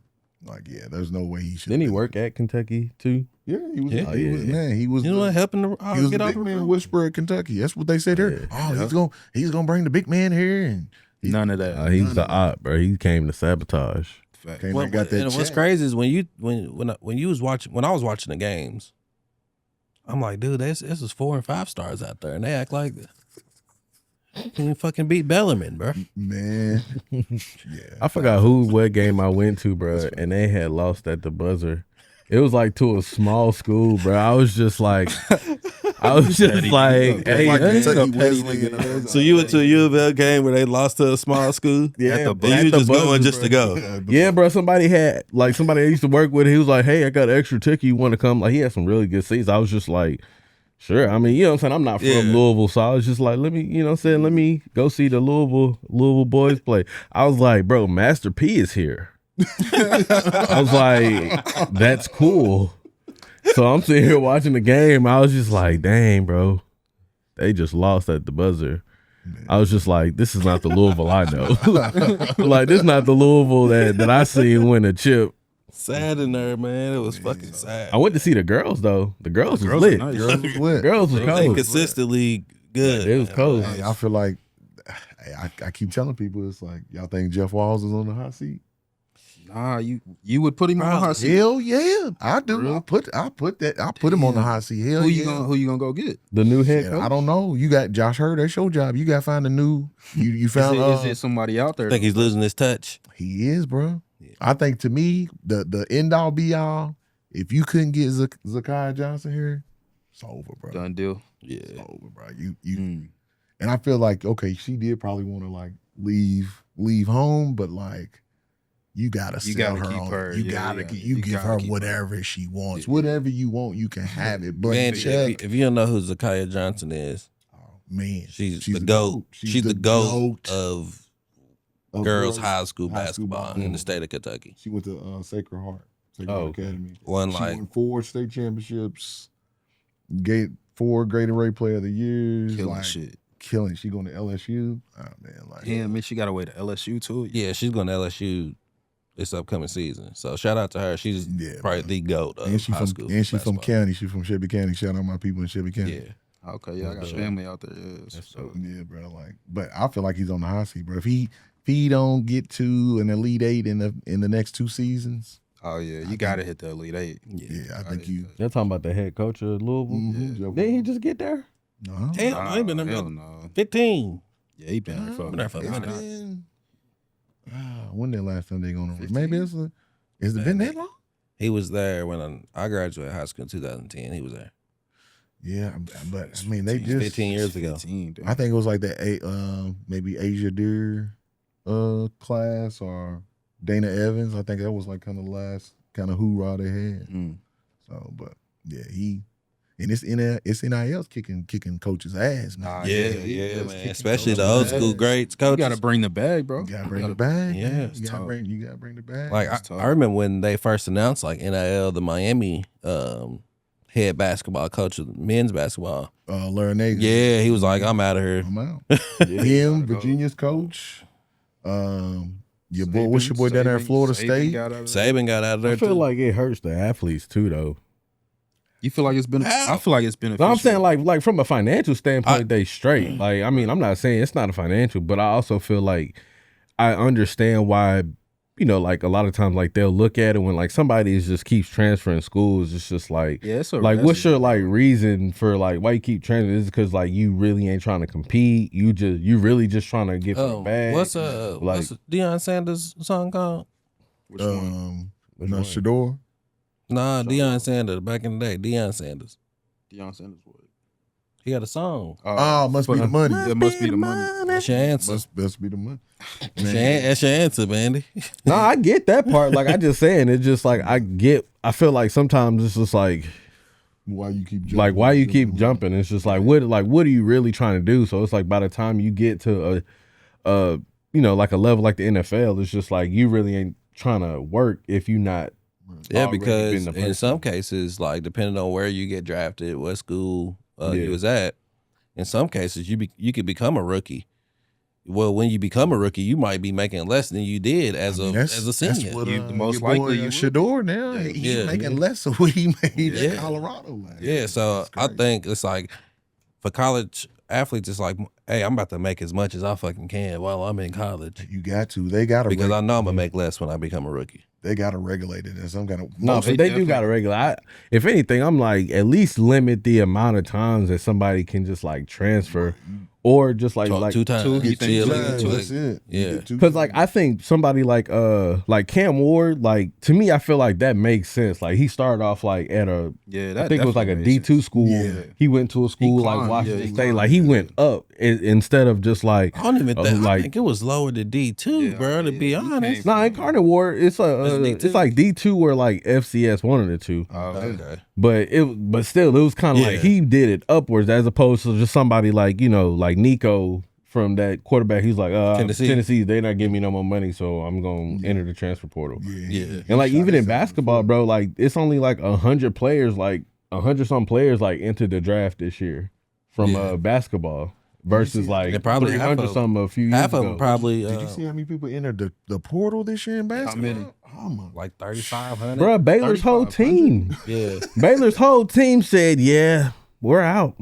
like, yeah, there's no way he should. Didn't he work at Kentucky too? Yeah, he was. Yeah. He was man. He was. You know what? Helping the He was get the off big the man road. whisperer at Kentucky. That's what they said here. Yeah. Oh, he's gonna bring the big man here, and None of that. He was the op, bro. He came to sabotage. Fact. came Well, and got that. and what's check. crazy is when you was watching, when I was watching the games, I'm like, dude, this is 4 and 5 stars out there, and they act like you fucking beat Bellarmine, bro. Man, yeah. I forgot what game I went to, bro, and they had lost at the buzzer. It was like to a small school, bro. I was just like, hey, Like Kentucky hey, Wesley. So you went to a U of L game where they lost to a small school? Yeah, and you just going just to go. Yeah, bro. Somebody I used to work with. He was like, "Hey, I got an extra ticket. You want to come?" Like, he had some really good seats. I was just like, "Sure." I mean, you know what I'm saying? I'm not from Yeah. Louisville, so I was just like, "Let me," you know what I'm saying? "Let me go see the Louisville boys play." I was like, "Bro, Master P is here." I was like, "That's cool." So I'm sitting here watching the game. I was just like, "Dang, bro, they just lost at the buzzer." I was just like, this is not the Louisville I know. Like, this is not the Louisville that I seen win a chip. Sad in there, man. It was fucking sad. I went to see the girls, though. The girls was Girls lit. are nice. Girls was lit. Girls was They cold. consistently good. It was cold. Hey, I feel like I keep telling people it's like y'all think Jeff Walls is on the hot seat. Nah, you would put him on the hot seat. Hell yeah, I do. Really? I put him on the hot seat. Hell Who yeah. you gonna go get? The new head Yeah, coach. I don't know. You got Josh Hurd. That's your job. You got to find a new. You found. Is it somebody out there? I think he's losing his touch. He is, bro. I think to me the end all be all. If you couldn't get Zakiya Johnson here, it's over, bro. Done deal. Yeah. It's over, bro. You and I feel like okay, she did probably want to like leave home, but like you gotta You sell gotta her. keep on, her. You Yeah, gotta yeah. you You give gotta her keep her. whatever she wants. Yeah. Whatever you want, you can have it. But Man, check, if you don't know who Zakiya Johnson is, man, she's the GOAT. She's the GOAT of girls high school basketball in the state of Kentucky. She went to Sacred Heart okay. Academy. Won She like won 4 state championships. Gate 4 Great Array Player of the Year. Killing Like, shit. killing. She going to LSU. Oh man, like Damn, man, she got to wait to LSU too. yeah, she's going to LSU this upcoming season. So shout out to her. She's Yeah, probably man. the GOAT of And she high from school. and she from basketball. County. She from Shelby County. Shout out my people in Shelby County. Yeah. Okay, yeah, I got family out there. Yeah, so, Yeah, bro. Like, but I feel like he's on the hot seat, bro. If he don't get to an Elite 8 in the next 2 seasons, oh yeah, you got to hit the Elite 8. yeah, I think you. Y'all talking about the head coach of Louisville? Mhm. Didn't he just get there? No, Damn, I ain't been there. Hell no. 15. Yeah, he been there for Been there for a it's minute. been. When the last time they going to? 15? Maybe it's a. Has it been that long? He was there when I graduated high school in 2010. He was there. Yeah, but I mean they just 15 years ago. 15, damn. I think it was like the maybe Asia Deer class or Dana Evans. I think that was like kind of the last kind of hoorah they had. Mm. So, but yeah, it's NIL's kicking coaches' ass now. Nah, Yeah, it's man. kicking Especially the coaches' old school ass. greats You coaches. got to bring the bag, bro. You gotta bring the bag. Yeah, man. it's you gotta tough. bring the bag. Like It's tough. I remember when they first announced like NIL, the Miami head basketball coach of men's basketball. Larry Nagel. Yeah, he was like, I'm out of here. I'm out. Him, Virginia's coach. Your boy, what's your boy down there in Florida State? Saban got out of there I feel too. like it hurts the athletes too, though. You feel like it's been? I feel like it's beneficial. No, I'm saying like from a financial standpoint, they straight. Like, I mean, I'm not saying it's not a financial, but I also feel like I understand why, like a lot of times like they'll look at it when like somebody just keeps transferring schools. It's just like, Yeah, it's like what's your like reason for like why you keep transferring? Is it because like you really ain't trying to compete? You really just trying to get for the bag? What's like Deion Sanders song called? Which one? No, Shador. Nah, Deion Sanders back in the day. Deion Sanders. Deion Sanders. What? He got a song. Oh, must be the money. It must be the money. That's your answer. Must be the money. That's your answer, Mandy. No, I get that part. Like I just saying, it's just like I feel like sometimes it's just like Why you keep jumping? like why you keep jumping. It's just like what are you really trying to do? So it's like by the time you get to a like a level like the NFL, it's just like you really ain't trying to work if you not. Yeah, already because been the in person. some cases, like depending on where you get drafted, what school Yeah. you was at, in some cases you could become a rookie. Well, when you become a rookie, you might be making less than you did as a senior. That's what, You- the most your likely boy, you Shador now. Yeah. He's Yeah. making less of what he made Yeah. at Colorado. Like, Yeah, so that's I crazy. think it's like for college athletes, it's like, hey, I'm about to make as much as I fucking can while I'm in college You got to. They got to. because I know I'm gonna make less when I become a rookie. They got to regulate it in some kind of. No, they but they do definitely- got to regulate. If anything, I'm like at least limit the amount of times that somebody can just like transfer, or just like Two times. two, you Get think you two a times, league. That's it. You Yeah. get two because like I think somebody like Cam Ward, like to me, I feel like that makes sense. Like he started off like at a Yeah, that I think it was like a definitely makes D2 sense. school. Yeah. He went to a school like climbed, Washington yeah, he State. Like climbed, he yeah. went up instead of just like I don't even think. I like think it was lower than D2, Yeah, bro. To yeah, be he honest. came nah, in Carter Ward, it's D2? it's like D2 or like FCS, one of the two. Oh, okay. Okay. But still, it was kind of Yeah. like he did it upwards as opposed to just somebody like like Nico from that quarterback. He's like, Tennessee, they're not giving me no more money, so I'm gonna enter the transfer portal. Yeah. And like Shot even in himself basketball, bro, like it's only like 100 players, like 100 some players, like entered the draft this year from Yeah. basketball versus like And probably half 300 of- some a few years Half of ago. them probably Did you see how many people entered the portal this year in basketball? many? Oh my. like 3,500. Bro, Baylor's whole 3,500? team, Yeah. Baylor's whole team said, "Yeah, we're out."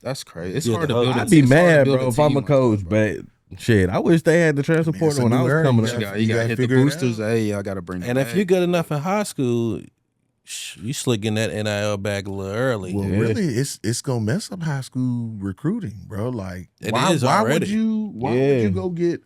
That's crazy. It's Yeah, hard to the- build. I'd be it's hard to mad, build bro, if I'm team a like coach, that, bro. but shit, I wish they had the transfer Man, portal it's a when I new was era. coming You up. got- You gotta hit the figure it boosters. out. Hey, I gotta bring. And it if you back. good enough in high school, you slicking that NIL bag a little early. Well, Yeah. really, it's gonna mess up high school recruiting, bro. Like, It why is would already. you? Why Yeah. would you go get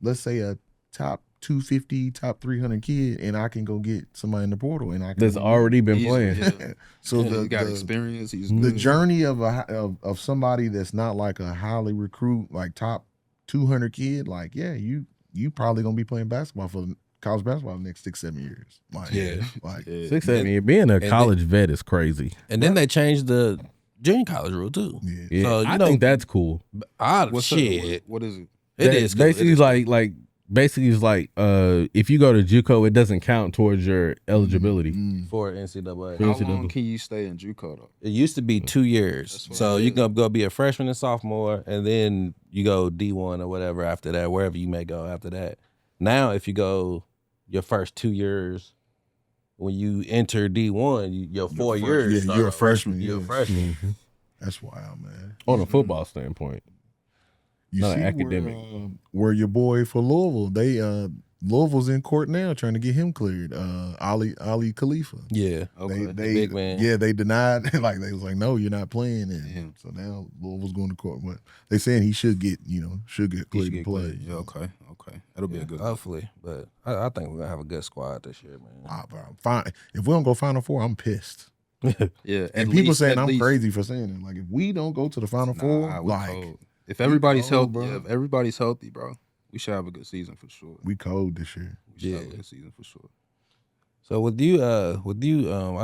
let's say a top 250, top 300 kid, and I can go get somebody in the portal, and I can That's go already been Easy, playing. yeah. So Yeah, the he got the, experience. He's the good. journey of somebody that's not like a highly recruit, like top 200 kid, like you probably gonna be playing basketball for college basketball the next 6-7 years. Like, Yeah. like Yeah. 6, 7 years. Being a then- college vet is crazy. And then they changed the junior college rule too. yeah. Yeah, So, you I know- think that's cool. What's up? Shit. What is it? It That is cool. basically It is basically it's like if you go to JUCO, it doesn't count towards your eligibility. Mm. for NCAA. How NCAA. long can you stay in JUCO though? It used to be 2 years. That's what So it you is. can go be a freshman and sophomore, and then you go D1 or whatever after that, wherever you may go after that. Now, if you go your first 2 years, when you enter D1, your 4 years. Yeah, start you're a off- freshman. You're a yeah. freshman. That's wild, man. On a football standpoint. You Not see an academic. where your boy for Louisville, Louisville's in court now trying to get him cleared. Ali Khalifa. Yeah. Okay. They big man. Yeah, they denied. Like they was like, no, you're not playing. And Damn. so now Louisville's going to court. But they saying he should get cleared to get play. cleared. Yeah, okay. That'll be a good. Hopefully. But I think we're going to have a good squad this year, man. Bro, fine. If we don't go Final Four, I'm pissed. Yeah, And people saying I'm crazy for saying it. Like if we don't go to the Final Four, like if everybody's cold, healthy, bro. if everybody's healthy, bro, we should have a good season for sure. we cold this year. We should have a Yeah. good season for sure. So with you, I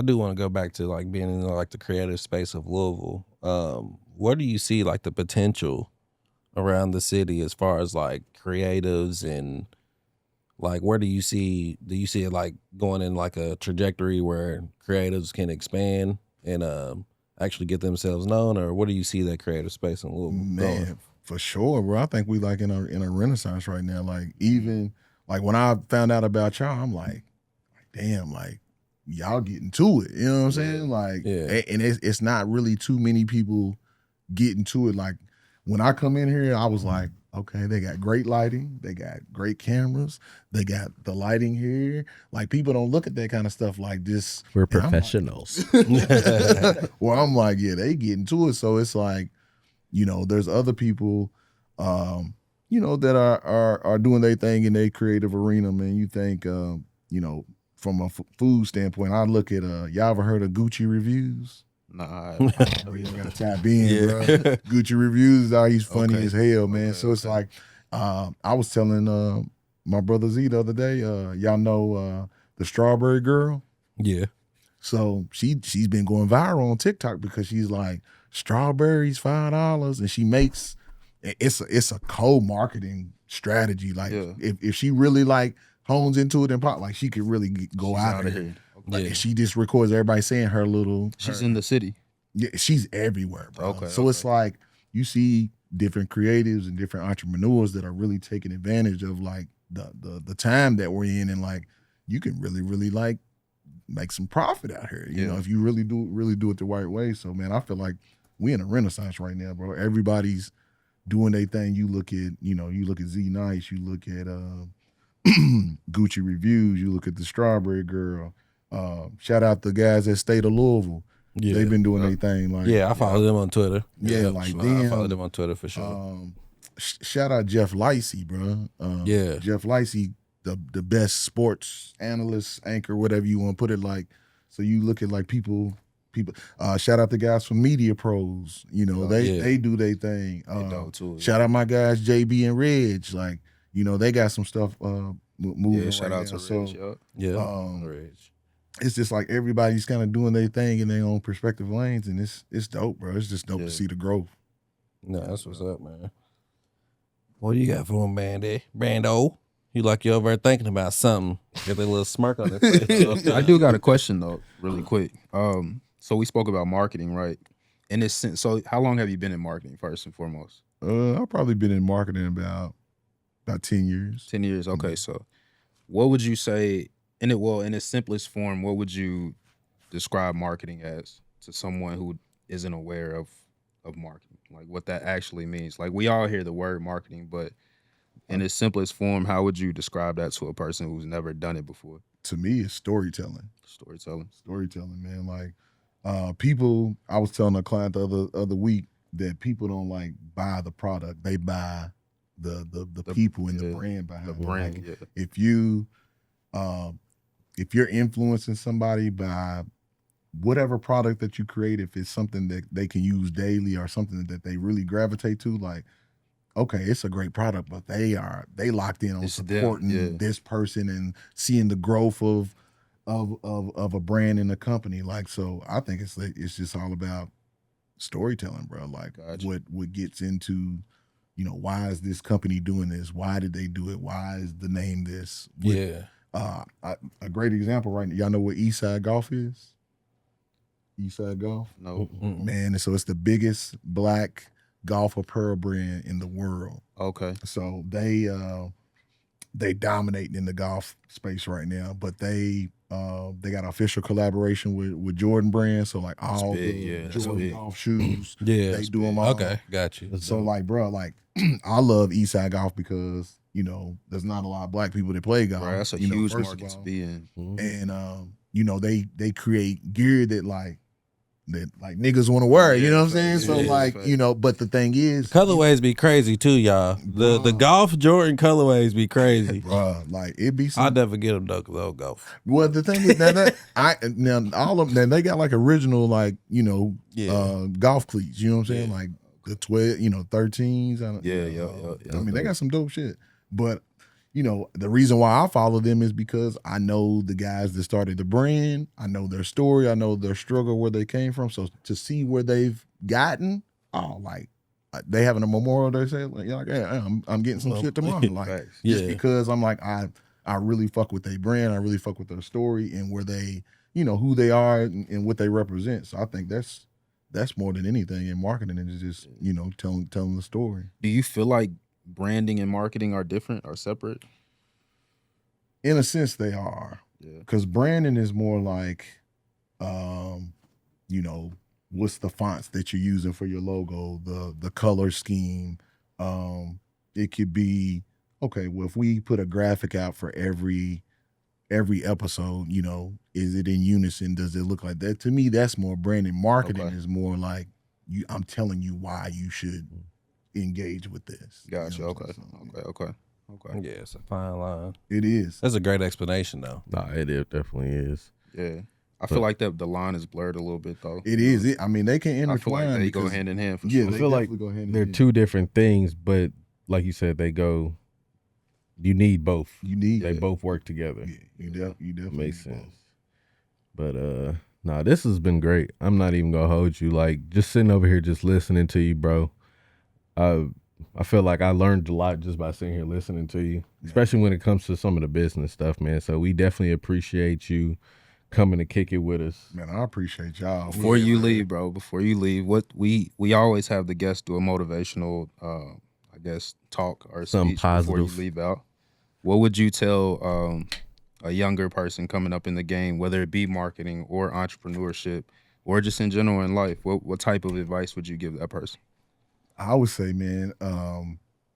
do want to go back to like being in like the creative space of Louisville. Where do you see like the potential around the city as far as like creatives and like where do you see it like going in like a trajectory where creatives can expand and actually get themselves known, or where do you see that creative space in Louisville Man, going? for sure, bro. I think we like in a renaissance right now. Like even like when I found out about y'all, I'm like damn, like y'all getting to it. You know what I'm saying? Like, Yeah. and it's not really too many people getting to it. Like when I come in here, I was like, okay, they got great lighting, they got great cameras, they got the lighting here. Like people don't look at that kind of stuff like this. We're And I'm like- professionals. well, I'm like, yeah, they getting to it. So it's like, there's other people, that are doing their thing in their creative arena, man. You think, from a food standpoint, I look at y'all ever heard of Gucci Reviews? Nah, Oh, you gotta tap in, bro. Gucci reviews, he's funny Okay. as hell, man. Okay, So it's like, I was telling my brother Z the other day, y'all know the Strawberry Girl. Yeah. So she's been going viral on TikTok because she's like, strawberries $5, and she makes it's a co-marketing strategy. Like Yeah. if she really like hones into it and pop, like she could really go she's out out of of here. here. Okay. Like, Yeah. and she just records everybody saying her little. She's her- in the city. Yeah, she's everywhere, bro. Okay, So it's okay. like you see different creatives and different entrepreneurs that are really taking advantage of like the time that we're in, and like you can really like make some profit out here. You know, if you really do it the right way. So man, I feel like we in a renaissance right now, bro. Everybody's doing their thing. You look at Z Nice, you look at Gucci Reviews, you look at the Strawberry Girl. Shout out the guys at State of Louisville. Yeah. They've been doing their thing. Like, I follow them on Twitter. Yeah, like I follow them. them on Twitter for sure. Shout out Jeff Licey, bro. Jeff Licey, the best sports analyst, anchor, whatever you want to put it. Like, so you look at like people. Shout out the guys from Media Pros. You know, they do their thing. dope too, Shout out my guys JB and Reg. Like, you know, they got some stuff moving right shout out now. to Reese. Rich. It's just like everybody's kind of doing their thing in their own perspective lanes, and it's dope, bro. It's just dope to see the growth. No, that's what's up, man. What do you got for him, Brando? You like you over there thinking about something. Get that little smirk on his face. I do got a question though, really quick. So we spoke about marketing, right? In this sense, so how long have you been in marketing, first and foremost? I've probably been in marketing about 10 years. 10 years. Okay, so what would you say in its simplest form, what would you describe marketing as to someone who isn't aware of marketing? Like what that actually means. Like we all hear the word marketing, but in its simplest form, how would you describe that to a person who's never done it before? To me, it's storytelling. Storytelling, man. Like people, I was telling a client the other week that people don't like buy the product; they buy the people and the brand behind the it. brand. Like, if you're influencing somebody by whatever product that you create, if it's something that they can use daily or something that they really gravitate to, like, okay, it's a great product, but they locked in on supporting this person and seeing the growth of a brand in a company. Like, so I think it's just all about storytelling, bro. Like what gets into, you know, why is this company doing this? Why did they do it? Why is the name this? A great example right now. Y'all know what Eastside Golf is? Eastside Golf? No. Man, so it's the biggest black golf apparel brand in the world. Okay. So they dominate in the golf space right now, but they got an official collaboration with Jordan brand. So like all the Jordan golf shoes, they do them all. Okay, got you. So like, bro, like I love Eastside Golf because, you know, there's not a lot of black people that play golf. Right, that's a huge market to be in. And you know, they create gear that like niggas want to wear, you know what I'm saying? So like, you know, but the thing is, colorways be crazy too, y'all. The golf Jordan colorways be crazy, bro. Like it be. I never get them though, 'cause I don't golf. Well, the thing is now all of them they got like original like, you know, golf cleats. You know what I'm saying? Like the 12, you know, 13s. I mean, they got some dope shit, but. You know, the reason why I follow them is because I know the guys that started the brand. I know their story. I know their struggle, where they came from. So to see where they've gotten, like they having a memorial, they say, like, hey, I'm getting some shit tomorrow. Like, just because I'm like, I really fuck with their brand. I really fuck with their story and where they, you know, who they are and what they represent. So I think that's more than anything in marketing, and it's just, you know, telling the story. Do you feel like branding and marketing are different or separate? In a sense, they are. Because branding is more like, you know, what's the fonts that you're using for your logo, the color scheme. It could be, okay, well, if we put a graphic out for every episode, you know, is it in unison? Does it look like that? To me, that's more branding. Marketing is more like, I'm telling you why you should engage with this. Gotcha. You know Okay. Yeah, it's a fine line. It is. That's a great explanation though. Nah, it definitely is. Yeah. I feel like the line is blurred a little bit though. It is. I mean, they can I feel like intertwine. they go because- hand in hand for Yeah, sure. they I feel like definitely go hand in they're hand. two different things, but like you said, they go. You need both. You need They that. both work together. Yeah, you definitely Makes need both. sense. But nah, this has been great. I'm not even gonna hold you. Like just sitting over here, just listening to you, bro. I feel like I learned a lot just by sitting here listening to you, especially when it comes to some of the business stuff, man. So we definitely appreciate you coming to kick it with us. Man, I appreciate y'all. Before you leave, bro, before you leave, what we always have the guests do a motivational, I guess, talk or Something speech before you positive. leave out. What would you tell a younger person coming up in the game, whether it be marketing or entrepreneurship or just in general in life? What type of advice would you give that person? I would say, man,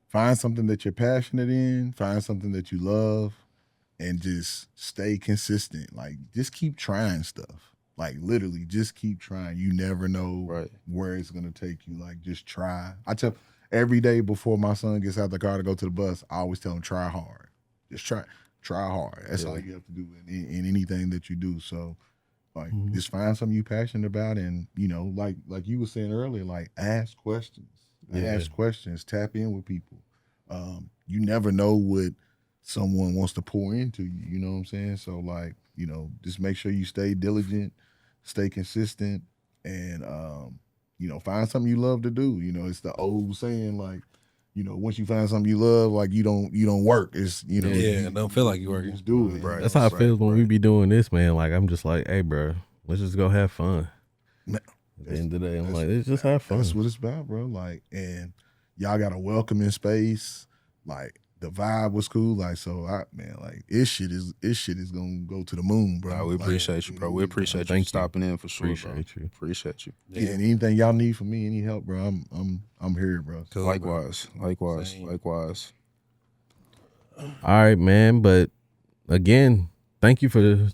find something that you're passionate in, find something that you love, and just stay consistent. Like, just keep trying stuff. Like, literally, just keep trying. You never know where it's gonna take you. Like, just try. I tell every day before my son gets out the car to go to the bus, I always tell him, try hard. Just try hard. That's all you have to do in anything that you do. So, like, just find something you're passionate about, and like you were saying earlier, like ask questions. Ask questions, tap in with people. You never know what someone wants to pour into you, you know what I'm saying? So like, just make sure you stay diligent, stay consistent, and find something you love to do. It's the old saying, like, once you find something you love, like you don't work. It's don't feel like you working. Just do it. Right. That's how it feels when we be doing this, man. Like I'm just like, hey, bro, let's just go have fun. Man, At the end of the day, I'm like, let's just have fun. That's what it's about, bro. Like, and y'all got a welcoming space. Like, the vibe was cool. Like, so this shit is gonna go to the moon, bro. Nah, we appreciate you, bro. We appreciate you stopping in for sure, bro. Appreciate you. Yeah, and anything y'all need from me, any help, bro, I'm here, bro. Cool, Likewise. All right, man. But again, thank you for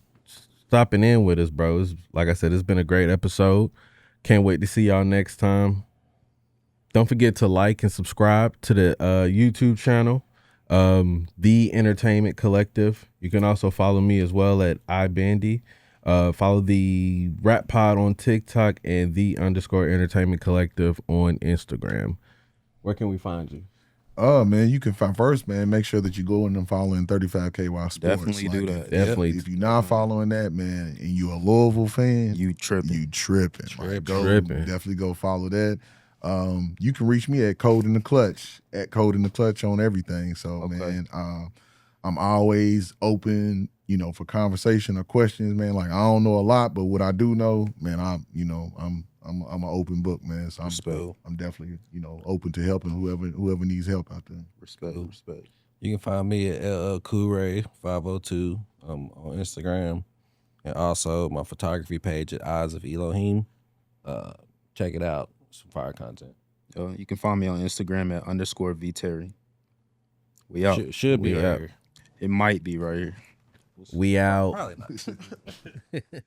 stopping in with us, bro. Like I said, it's been a great episode. Can't wait to see y'all next time. Don't forget to like and subscribe to the YouTube channel, The Entertainment Collective. You can also follow me as well at iBandy. Follow the Rap Pod on TikTok and _Entertainment Collective on Instagram. Where can we find you? Man, you can find first, man. Make sure that you go in and following 35KY Sports. Definitely do that. Definitely. If you're not following that, man, and you're a Louisville fan, You tripping. You tripping. Like, Tripping. Definitely go follow that. You can reach me at Code in the Clutch, on everything. So, man, I'm always open, for conversation or questions, man. Like, I don't know a lot, but what I do know, man, I'm an open book, man. So I'm definitely, open to helping whoever needs help out there. Respect. You can find me at LL502 on Instagram, and also my photography page at Eyes of Elohim. Check it out. Some fire content. You can find me on Instagram at _VTerry. We out. Should be We right out. here. It might be right here. We out. Probably not.